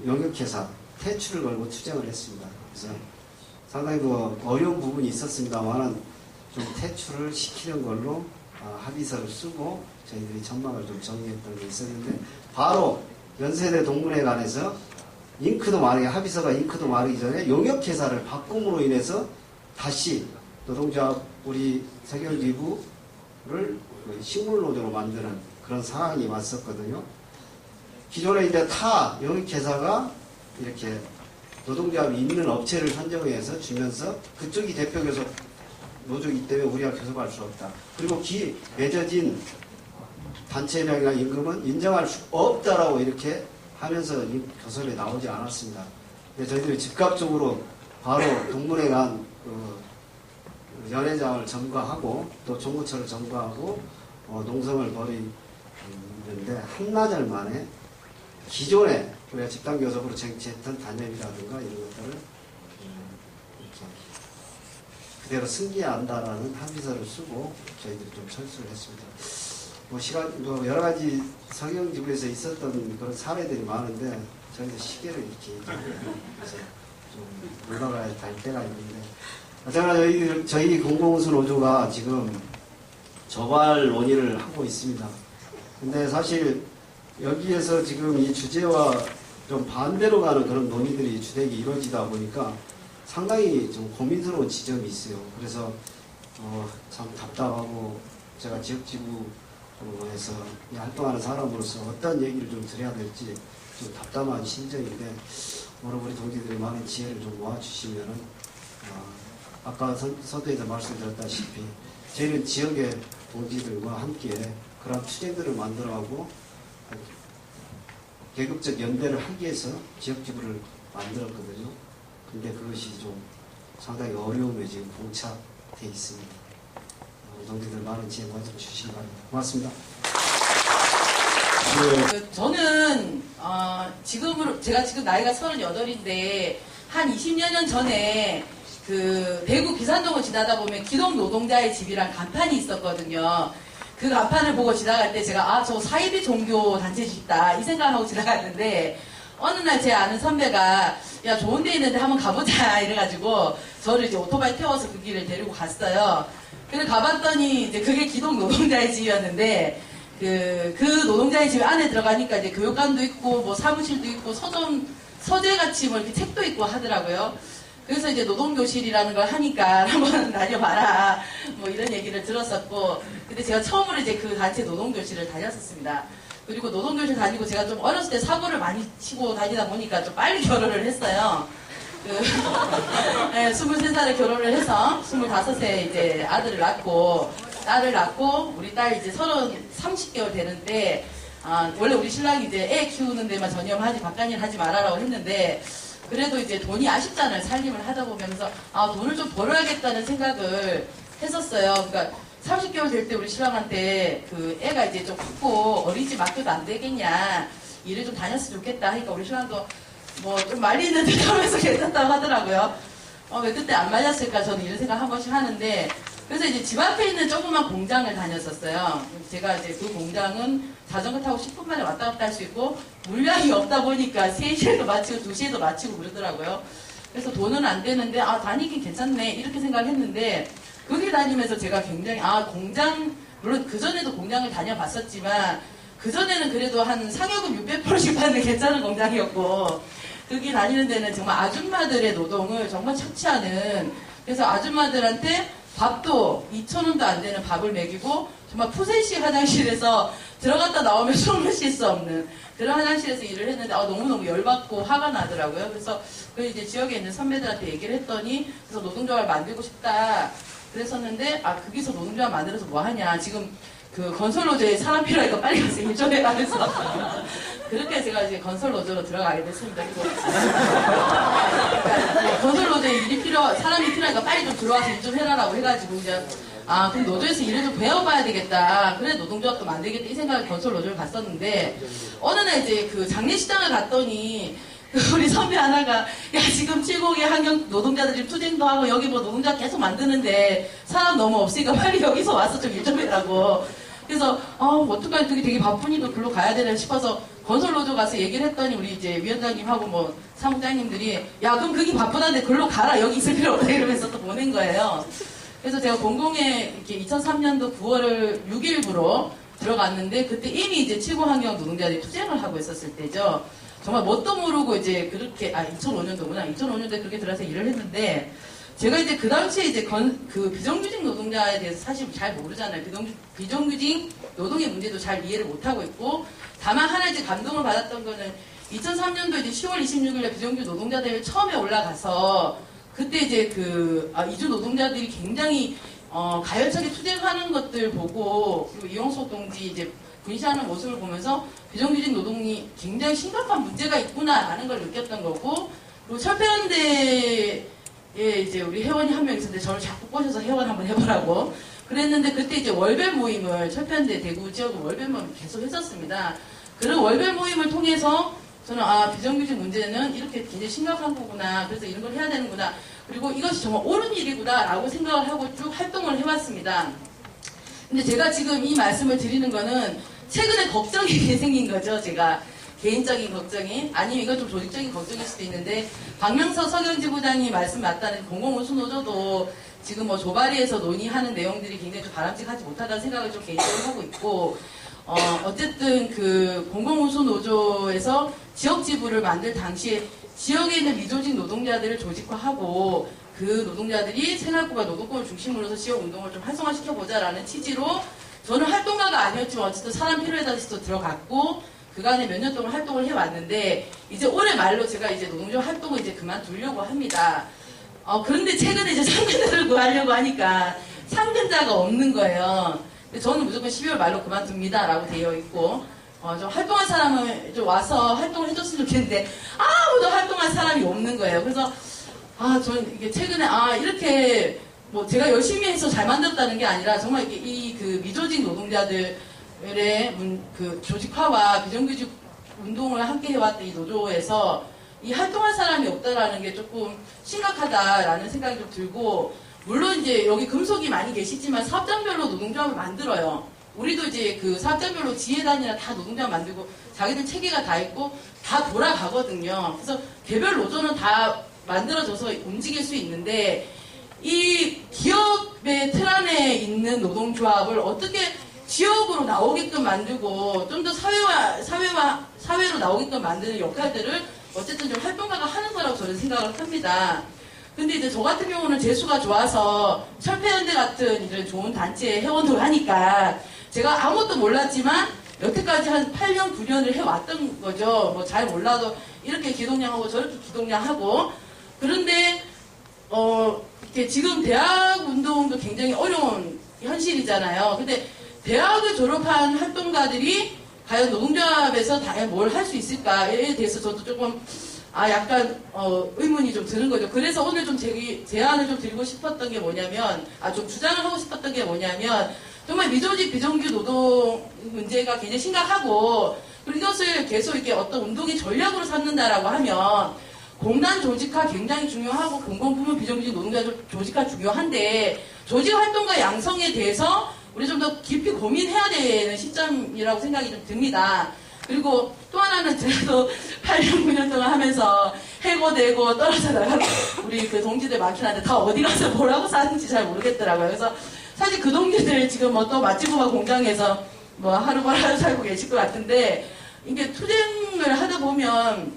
용역회사 퇴출을 걸고 투쟁을 했습니다. 그래서 상당히 어려운 부분이 있었습니다만은 좀 퇴출을 시키는 걸로 합의서를 쓰고 저희들이 천막을 좀 정리했던 게 있었는데, 바로 연세대 동문회관에서 잉크도 마르기, 합의서가 잉크도 마르기 전에 용역회사를 바꿈으로 인해서 다시 노동조합 우리 세경지부를 식물노조로 만드는 그런 상황이 왔었거든요. 기존에 이제 타 용역회사가 이렇게 노동조합이 있는 업체를 선정해서 주면서 그쪽이 대표 교섭 노조이기 때문에 우리가 교섭할 수 없다. 그리고 맺어진 단체명이나 임금은 인정할 수 없다라고 이렇게 하면서 이 교섭에 나오지 않았습니다. 근데 저희들이 즉각적으로 바로 동문회관 연회장을 점거하고 또 종구처를 점거하고 농성을 벌이는데 한나절 만에 기존에 우리가 집단교섭으로 쟁취했던 단협이라든가 이런 것들을 이렇게 그대로 승계한다라는 합의서를 쓰고 저희들이 좀 철수를 했습니다. 여러 가지 성형지부에서 있었던 그런 사례들이 많은데 저희도 시계를 이렇게 해서 좀 올라가야 될 때가 있는데, 어쨌거나 저희 공공운수 노조가 지금 저발 논의를 하고 있습니다. 근데 사실 여기에서 지금 이 주제와 좀 반대로 가는 그런 논의들이 주택이 이루어지다 보니까 상당히 좀 고민스러운 지점이 있어요. 그래서 참 답답하고 제가 지역지부에서 활동하는 사람으로서 어떤 얘기를 좀 드려야 될지 좀 답답한 심정인데, 오늘 우리 동지들이 많은 지혜를 좀 모아주시면은 아까 서두에서 말씀드렸다시피 저희는 지역의 동지들과 함께 그런 투쟁들을 만들어가고 계급적 연대를 하기 위해서 지역지부를 만들었거든요. 근데 그것이 좀 상당히 어려움에 지금 봉착되어 있습니다. 우리 동지들 많은 지혜 모아주시기 바랍니다. 고맙습니다. 저는 제가 지금 나이가 38인데 한 20여 년 전에 그 대구 기산동을 지나다 보면 기동 노동자의 집이란 간판이 있었거든요. 그 간판을 보고 지나갈 때 제가 저 사이비 종교 단체 집이다 이 생각하고 지나갔는데, 어느 날 제 아는 선배가 야 좋은 데 있는데 한번 가보자 이래가지고 저를 이제 오토바이 태워서 그 길을 데리고 갔어요. 그래서 가봤더니 이제 그게 기동 노동자의 집이었는데, 그 노동자의 집 안에 들어가니까 이제 교육관도 있고 뭐 사무실도 있고 서점 서재같이 뭐 이렇게 책도 있고 하더라고요. 그래서 이제 노동교실이라는 걸 하니까 한번 다녀봐라. 뭐 이런 얘기를 들었었고. 근데 제가 처음으로 이제 그 단체 노동교실을 다녔었습니다. 그리고 노동교실 다니고 제가 좀 어렸을 때 사고를 많이 치고 다니다 보니까 좀 빨리 결혼을 했어요. 네, 23살에 결혼을 해서 25세 이제 아들을 낳고, 딸을 낳고, 우리 딸 이제 30개월 되는데, 원래 우리 신랑이 이제 애 키우는 데만 전념하지 바깥일 하지 말아라고 했는데, 그래도 이제 돈이 아쉽잖아요. 살림을 하다 보면서 돈을 좀 벌어야겠다는 생각을 했었어요. 그러니까 30개월 될 때 우리 신랑한테 그 애가 이제 좀 컸고 어린이집 맡겨도 안 되겠냐, 일을 좀 다녔으면 좋겠다 하니까 우리 신랑도 뭐 좀 말리는 듯 하면서 괜찮다고 하더라고요. 왜 그때 안 말렸을까 저는 이런 생각 한 번씩 하는데, 그래서 이제 집 앞에 있는 조그만 공장을 다녔었어요. 제가 이제 그 공장은 자전거 타고 10분 만에 왔다 갔다 할 수 있고 물량이 없다 보니까 3시에도 마치고 2시에도 마치고 그러더라고요. 그래서 돈은 안 되는데 다니긴 괜찮네 이렇게 생각했는데, 거기 다니면서 제가 굉장히 공장, 물론 그전에도 공장을 다녀봤었지만 그전에는 그래도 한 상여금 600%씩 받는 괜찮은 공장이었고, 거기 다니는 데는 정말 아줌마들의 노동을 정말 착취하는, 그래서 아줌마들한테 밥도 2,000원도 안 되는 밥을 먹이고 정말 푸세식 화장실에서 들어갔다 나오면 숨을 쉴 수 없는 그런 화장실에서 일을 했는데 너무너무 열받고 화가 나더라고요. 그래서 그 이제 지역에 있는 선배들한테 얘기를 했더니, 그래서 노동조합을 만들고 싶다 그랬었는데, 거기서 노동조합 만들어서 뭐 하냐, 지금 그 건설노조에 사람 필요하니까 빨리 가서 일 좀 해라 해서 그렇게 제가 이제 건설노조로 들어가게 됐습니다. 그리고 건설노조에 사람이 필요하니까 빨리 좀 들어와서 일 좀 해라라고 해가지고 이제 그럼 노조에서 일을 좀 배워봐야 되겠다. 그래 노동조합도 만들겠다 이 생각에 건설노조를 갔었는데, 어느 날 이제 그 장례식장을 갔더니 우리 선배 하나가 지금 7곡의 환경 노동자들이 투쟁도 하고 여기 뭐 노동자 계속 만드는데 사람 너무 없으니까 빨리 여기서 와서 좀 일 좀 해라고. 그래서 어떡하지, 그게 되게 바쁘니까 글로 가야 되나 싶어서 건설노조 가서 얘기를 했더니 우리 이제 위원장님하고 뭐 사무장님들이 그럼 그게 바쁘다는데 글로 가라, 여기 있을 필요 없다 이러면서 또 보낸 거예요. 그래서 제가 공공에 이렇게 2003년도 9월 6일부로 들어갔는데, 그때 이미 이제 7고 환경 노동자들이 투쟁을 하고 있었을 때죠. 정말 뭣도 모르고 이제 그렇게 2005년도구나. 2005년도에 그렇게 들어가서 일을 했는데, 제가 이제 그 당시에 이제 그 비정규직 노동자에 대해서 사실 잘 모르잖아요. 비정규직 노동의 문제도 잘 이해를 못하고 있고, 다만 하나 이제 감동을 받았던 거는 2003년도 이제 10월 26일에 비정규직 노동자대회 처음에 올라가서, 그때 이제 이주 노동자들이 굉장히 가열차게 투쟁하는 것들 보고, 그리고 이용석 동지 이제 분시하는 모습을 보면서 비정규직 노동이 굉장히 심각한 문제가 있구나라는 걸 느꼈던 거고, 그리고 철폐연대에 이제 우리 회원이 한 명 있었는데 저를 자꾸 꼬셔서 회원 한번 해보라고 그랬는데, 그때 이제 월별 모임을 철폐연대 대구 지역은 월별 모임을 계속 했었습니다. 그런 월별 모임을 통해서 저는 비정규직 문제는 이렇게 굉장히 심각한 거구나, 그래서 이런 걸 해야 되는구나, 그리고 이것이 정말 옳은 일이구나 라고 생각을 하고 쭉 활동을 해왔습니다. 근데 제가 지금 이 말씀을 드리는 거는 최근에 걱정이 생긴 거죠. 제가 개인적인 걱정이, 아니면 이건 좀 조직적인 걱정일 수도 있는데, 박명석 서경지부장이 말씀 맞다는 공공운수노조도 지금 뭐 조바리에서 논의하는 내용들이 굉장히 좀 바람직하지 못하다는 생각을 좀 개인적으로 하고 있고, 어쨌든 그 공공운수노조에서 지역지부를 만들 당시에 지역에 있는 미조직 노동자들을 조직화하고, 그 노동자들이 생활권과 노동권을 중심으로 해서 지역 운동을 좀 활성화시켜보자라는 취지로, 저는 활동가가 아니었지만 어쨌든 사람 필요해서 들어갔고, 그간에 몇 년 동안 활동을 해왔는데, 이제 올해 말로 제가 이제 노동조합 활동을 이제 그만두려고 합니다. 그런데 최근에 이제 상근자를 구하려고 하니까 상근자가 없는 거예요. 근데 저는 무조건 12월 말로 그만둡니다라고 되어 있고, 좀 활동할 사람을 좀 와서 활동을 해줬으면 좋겠는데 아무도 활동할 사람이 없는 거예요. 그래서 저는 이게 최근에 이렇게 뭐 제가 열심히 해서 잘 만들었다는 게 아니라, 정말 이게 그 미조직 노동자들의 그 조직화와 비정규직 운동을 함께 해왔던 이 노조에서 이 활동할 사람이 없다라는 게 조금 심각하다라는 생각이 좀 들고, 물론 이제 여기 금속이 많이 계시지만 사업장별로 노동조합을 만들어요. 우리도 이제 그 사업장별로 지혜단이나 다 노동조합 만들고 자기들 체계가 다 있고 다 돌아가거든요. 그래서 개별 노조는 다 만들어져서 움직일 수 있는데, 이 기업의 틀 안에 있는 노동조합을 어떻게 지역으로 나오게끔 만들고 좀 더 사회로 나오게끔 만드는 역할들을 어쨌든 좀 활동가가 하는 거라고 저는 생각을 합니다. 근데 이제 저 같은 경우는 재수가 좋아서 철폐연대 같은 이런 좋은 단체에 회원을 하니까 제가 아무것도 몰랐지만 여태까지 한 8년, 9년을 해왔던 거죠. 뭐 잘 몰라도 이렇게 기동량하고 저렇게 기동량하고. 그런데 이렇게 지금 대학 운동도 굉장히 어려운 현실이잖아요. 근데 대학을 졸업한 활동가들이 과연 노동조합에서 뭘 할 수 있을까에 대해서 저도 조금 약간 의문이 좀 드는 거죠. 그래서 오늘 좀 제안을 좀 드리고 싶었던 게 뭐냐면, 좀 주장을 하고 싶었던 게 뭐냐면, 정말 미조직 비정규 노동 문제가 굉장히 심각하고, 그리고 이것을 계속 이렇게 어떤 운동의 전략으로 삼는다라고 하면, 공단 조직화 굉장히 중요하고, 공공부문 비정규직 노동자 조직화 중요한데, 조직 활동가 양성에 대해서 우리 좀 더 깊이 고민해야 되는 시점이라고 생각이 좀 듭니다. 그리고 또 하나는 제가 8년, 9년 동안 하면서 해고되고 떨어져 나가고 우리 그 동지들 많긴 한데 다 어디 가서 뭐라고 사는지 잘 모르겠더라고요. 그래서 사실 그 동지들 지금 뭐 또 맛집부가 공장에서 뭐 하루바라 살고 계실 것 같은데 이게 투쟁을 하다 보면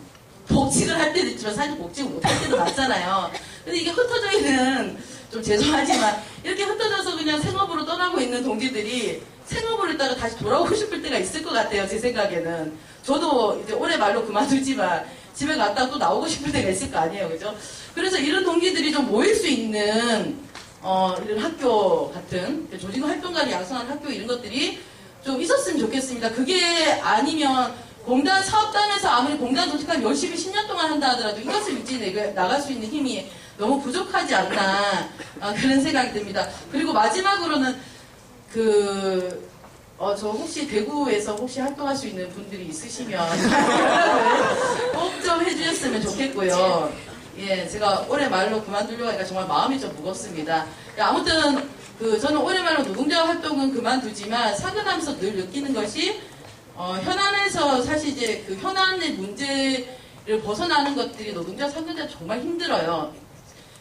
복직을 할 때도 있지만 사실 복직을 못 할 때도 많잖아요. 근데 이게 흩어져 있는 좀 죄송하지만 이렇게 흩어져서 그냥 생업으로 떠나고 있는 동지들이 생업을 했다가 다시 돌아오고 싶을 때가 있을 것 같아요. 제 생각에는. 저도 이제 올해 말로 그만두지만 집에 갔다가 또 나오고 싶을 때가 있을 거 아니에요. 그죠? 그래서 이런 동기들이 좀 모일 수 있는 이런 학교 같은 조직 활동가를 양성하는 학교 이런 것들이 좀 있었으면 좋겠습니다. 그게 아니면 공단 사업단에서 아무리 공단 조직한 열심히 10년 동안 한다 하더라도 이것을 유지해 나갈 수 있는 힘이 너무 부족하지 않나 그런 생각이 듭니다. 그리고 마지막으로는 저 혹시 대구에서 혹시 활동할 수 있는 분들이 있으시면 꼭 좀 해주셨으면 좋겠고요. 예, 제가 올해 말로 그만두려고 하니까 정말 마음이 좀 무겁습니다. 아무튼 저는 올해 말로 노동자 활동은 그만두지만 사근하면서 늘 느끼는 것이 현안에서 사실 이제 그 현안의 문제를 벗어나는 것들이 노동자 상근자 정말 힘들어요.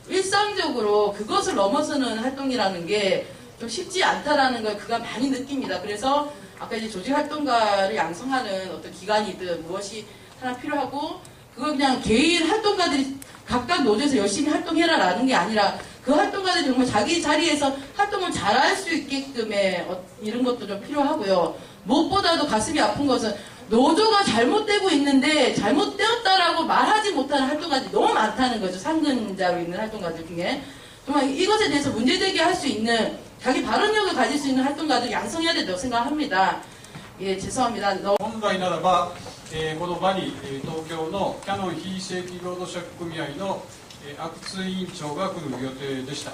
일상적으로 그것을 넘어서는 활동이라는 게 좀 쉽지 않다라는 걸 그가 많이 느낍니다. 그래서 아까 이제 조직 활동가를 양성하는 어떤 기관이든 무엇이 하나 필요하고 그걸 그냥 개인 활동가들이 각각 노조에서 열심히 활동해라라는 게 아니라 그 활동가들이 정말 자기 자리에서 활동을 잘할 수 있게끔의 이런 것도 좀 필요하고요. 무엇보다도 가슴이 아픈 것은 노조가 잘못되고 있는데 잘못되었다라고 말하지 못하는 활동가들이 너무 많다는 거죠. 상근자로 있는 활동가들 중에. 정말 이것에 대해서 문제제기할 수 있는 자기 발언력을 가질 수 있는 활동가들 양성해야 된다고 생각합니다. 예, 죄송합니다. 本来ならば、この場に、東京のキャノン非正規労働者組合の、阿久津委員長が来る予定でした。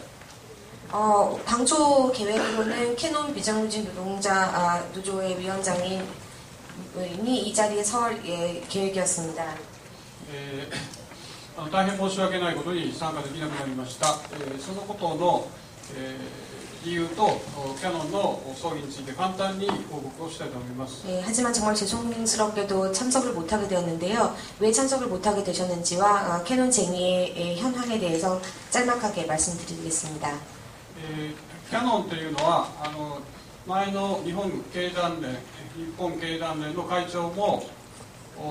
당초 계획으로는 캐논 비정규직 노동자 노조의 위원장인 이 자리에 설 계획이었습니다. 大変申し訳ないことに参加できなくなりました。そのことの、理由とキャノンの葬儀について簡単に報告をしたいと思います。 하지만 정말 죄송스럽게도 참석을 못하게 되었는데요. 왜 참석을 못하게 되셨는지와 캐논 쟁의의 현황에 대해서 짤막하게 말씀드리겠습니다. キャノンというのは前の日本経団連の会長も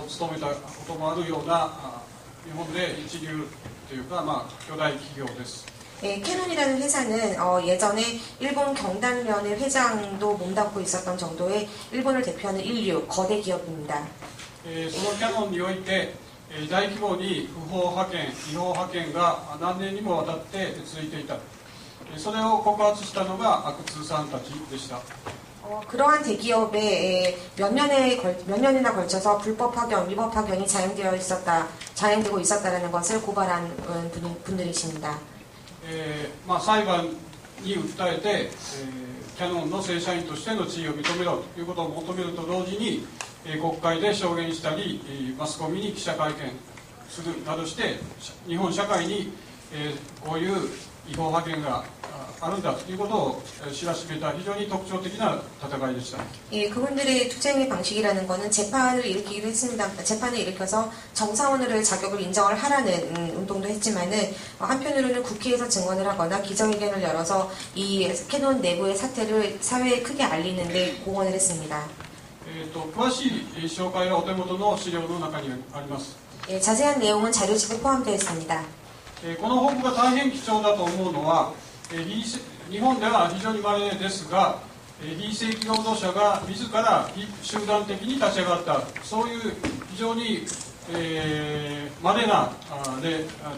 務めたこともあるような日本で一流というか、巨大企業です。 캐논이라는 회사는 예전에 일본 경단련의 회장도 몸담고 있었던 정도의 일본을 대표하는 인류 거대 기업입니다. そのキャノンにおいて大規模に不法派遣、違法派遣が何年にもわたって続いていた。それを告発したのが阿久津さんたちでした。 그러한 대기업에 몇 년이나 걸쳐서 불법 파견, 위법 파견이 자행되고 있었다라는 것을 고발한 분들이십니다. 裁判に訴えて、キャノンの正社員としての地位を認めろということを求めると同時に、国会で証言したり、マスコミに記者会見するなどして、日本社会に、こういう違法派遣があるんだということを知らしめた非常に特徴的な戦いでした。 그분들의 투쟁의 방식이라는 것은 재판을 일으키기도 했습니다. 재판을 일으켜서 정사원으로의 자격을 인정을 하라는 운동도 했지만은 한편으로는 국회에서 증언을 하거나 기자회견을 열어서 이 캐논 내부의 사태를 사회에 크게 알리는데 공헌을 했습니다. 詳しい紹介はお手元の資料の中にあります。 예, 자세한 내용은 자료집에 포함되어 있습니다. この報告が大変貴重だと思うのは、日本では非常に稀ですが、非正規労働者が自ら集団的に立ち上がった、そういう非常に稀な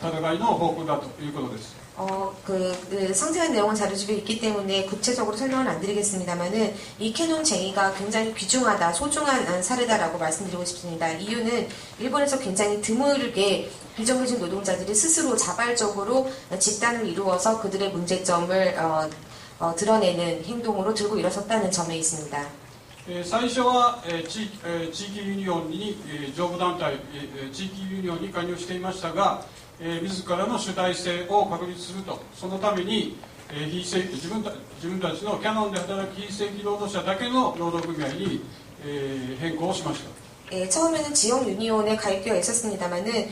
戦いの報告だということです。 상세한 내용은 자료집에 있기 때문에 구체적으로 설명은 안 드리겠습니다만은 이 캐논 쟁의가 굉장히 귀중하다, 소중한 사례다라고 말씀드리고 싶습니다. 이유는 일본에서 굉장히 드물게 비정규직 노동자들이 스스로 자발적으로 집단을 이루어서 그들의 문제점을 드러내는 행동으로 들고 일어섰다는 점에 있습니다. 最初は地域ユニオンに上部団体地域ユニオンに加入していましたが、自らの主体性を確立すると、そのために自分たちのキャノンで働く非正規労働者だけの労働組合に変更をしました。 처음에는 지역 유니온에 가입되어 있었습니다만은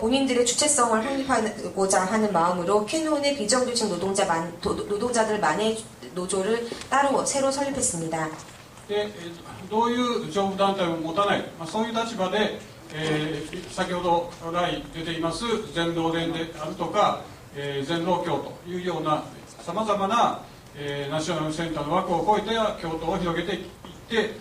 본인들의 주체성을 확립하고자 하는 마음으로 캐논의 비정규직 노동자들만의 노조를 따로 새로 설립했습니다. どういう上部団体を持たない、そういう立場で、先ほど来出ています全労連であるとか、全労協というようなさまざまな、ナショナルセンターの枠を超えて共闘を広げていって、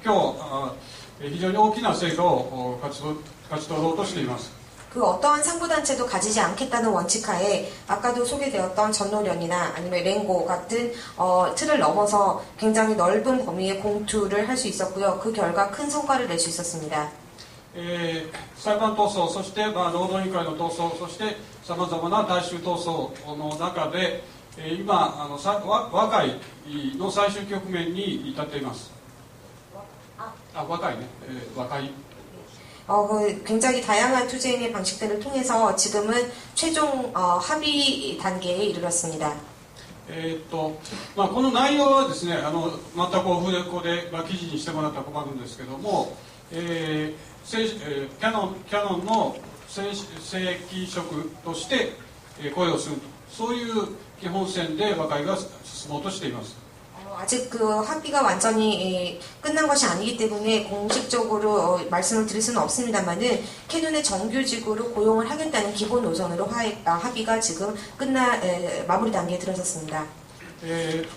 今日非常に大きな成果を勝ち取ろうとしています。 그 어떠한 상부단체도 가지지 않겠다는 원칙하에 아까도 소개되었던 전노련이나 아니면 랭고 같은 틀을 넘어서 굉장히 넓은 범위의 공투를 할 수 있었고요. 그 결과 큰 성과를 낼 수 있었습니다. 裁判闘争、そして、労働委員会の闘争、そしてさまざまな大衆闘争の中で、今和解の最終局面に至っています。和解ね、和解。 굉장히 다양한 투쟁의 방식들을 통해서 지금은 최종 합의 단계에 이르렀습니다. この内容はですね、全くオフレコで記事にしてもらったら困るんですけども、キャノンの正規職として雇用すると、そういう基本線で和解が進もうとしています。 아직 그 합의가 완전히 끝난 것이 아니기 때문에 공식적으로 말씀을 드릴 수는 없습니다만은 캐논의 정규직으로 고용을 하겠다는 기본 노선으로 합의가 지금 마무리 단계에 들어섰습니다.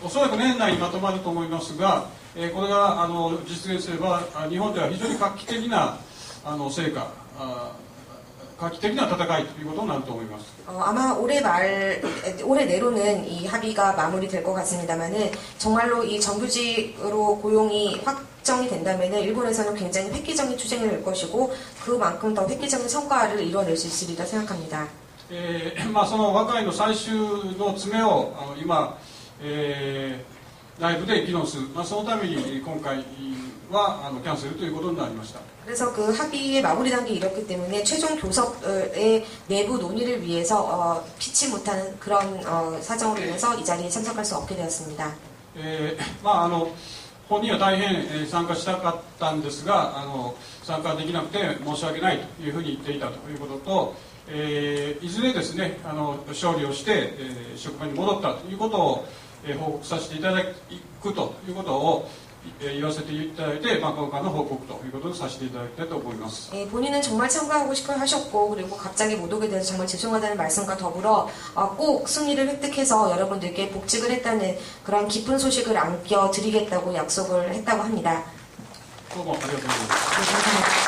おそらく年内にまとまると思いますが、これが実現すれば日本では非常に画期的な成果、画期的な戦いということになると思います。 아마 올해 내로는 이 합의가 마무리될 것 같습니다만은 정말로 이 정규직으로 고용이 확정이 된다면은 일본에서는 굉장히 획기적인 투쟁을 할 것이고 그만큼 더 획기적인 성과를 이뤄낼 수 있으리라 생각합니다. その和解の最終の詰めを今、内部で議論する、そのために今回はキャンセルということになりました。 그래서 그 합의의 마무리 단계에 이뤘기 때문에 최종 교섭의 내부 논의를 위해서 피치 못하는 그런 사정으로 인해서 이 자리에 참석할 수 없게 되었습니다. 本人は大変参加したかったんですが、参加できなくて申し訳ないというふうに言っていたということと、いずれですね、勝利をして、職場に戻ったということを、報告させていただくということを言わせていただいて、今回の報告ということをさせていただきたいと思います。 본인은 정말 참가하고 싶어 하셨고 그리고 갑자기 못 오게 돼서 정말 죄송하다는 말씀과 더불어 꼭 승리를 획득해서 여러분들께 복직을 했다는 그런 기쁜 소식을 안겨드리겠다고 약속을 했다고 합니다. どうもありがとうございます。 감사합니다.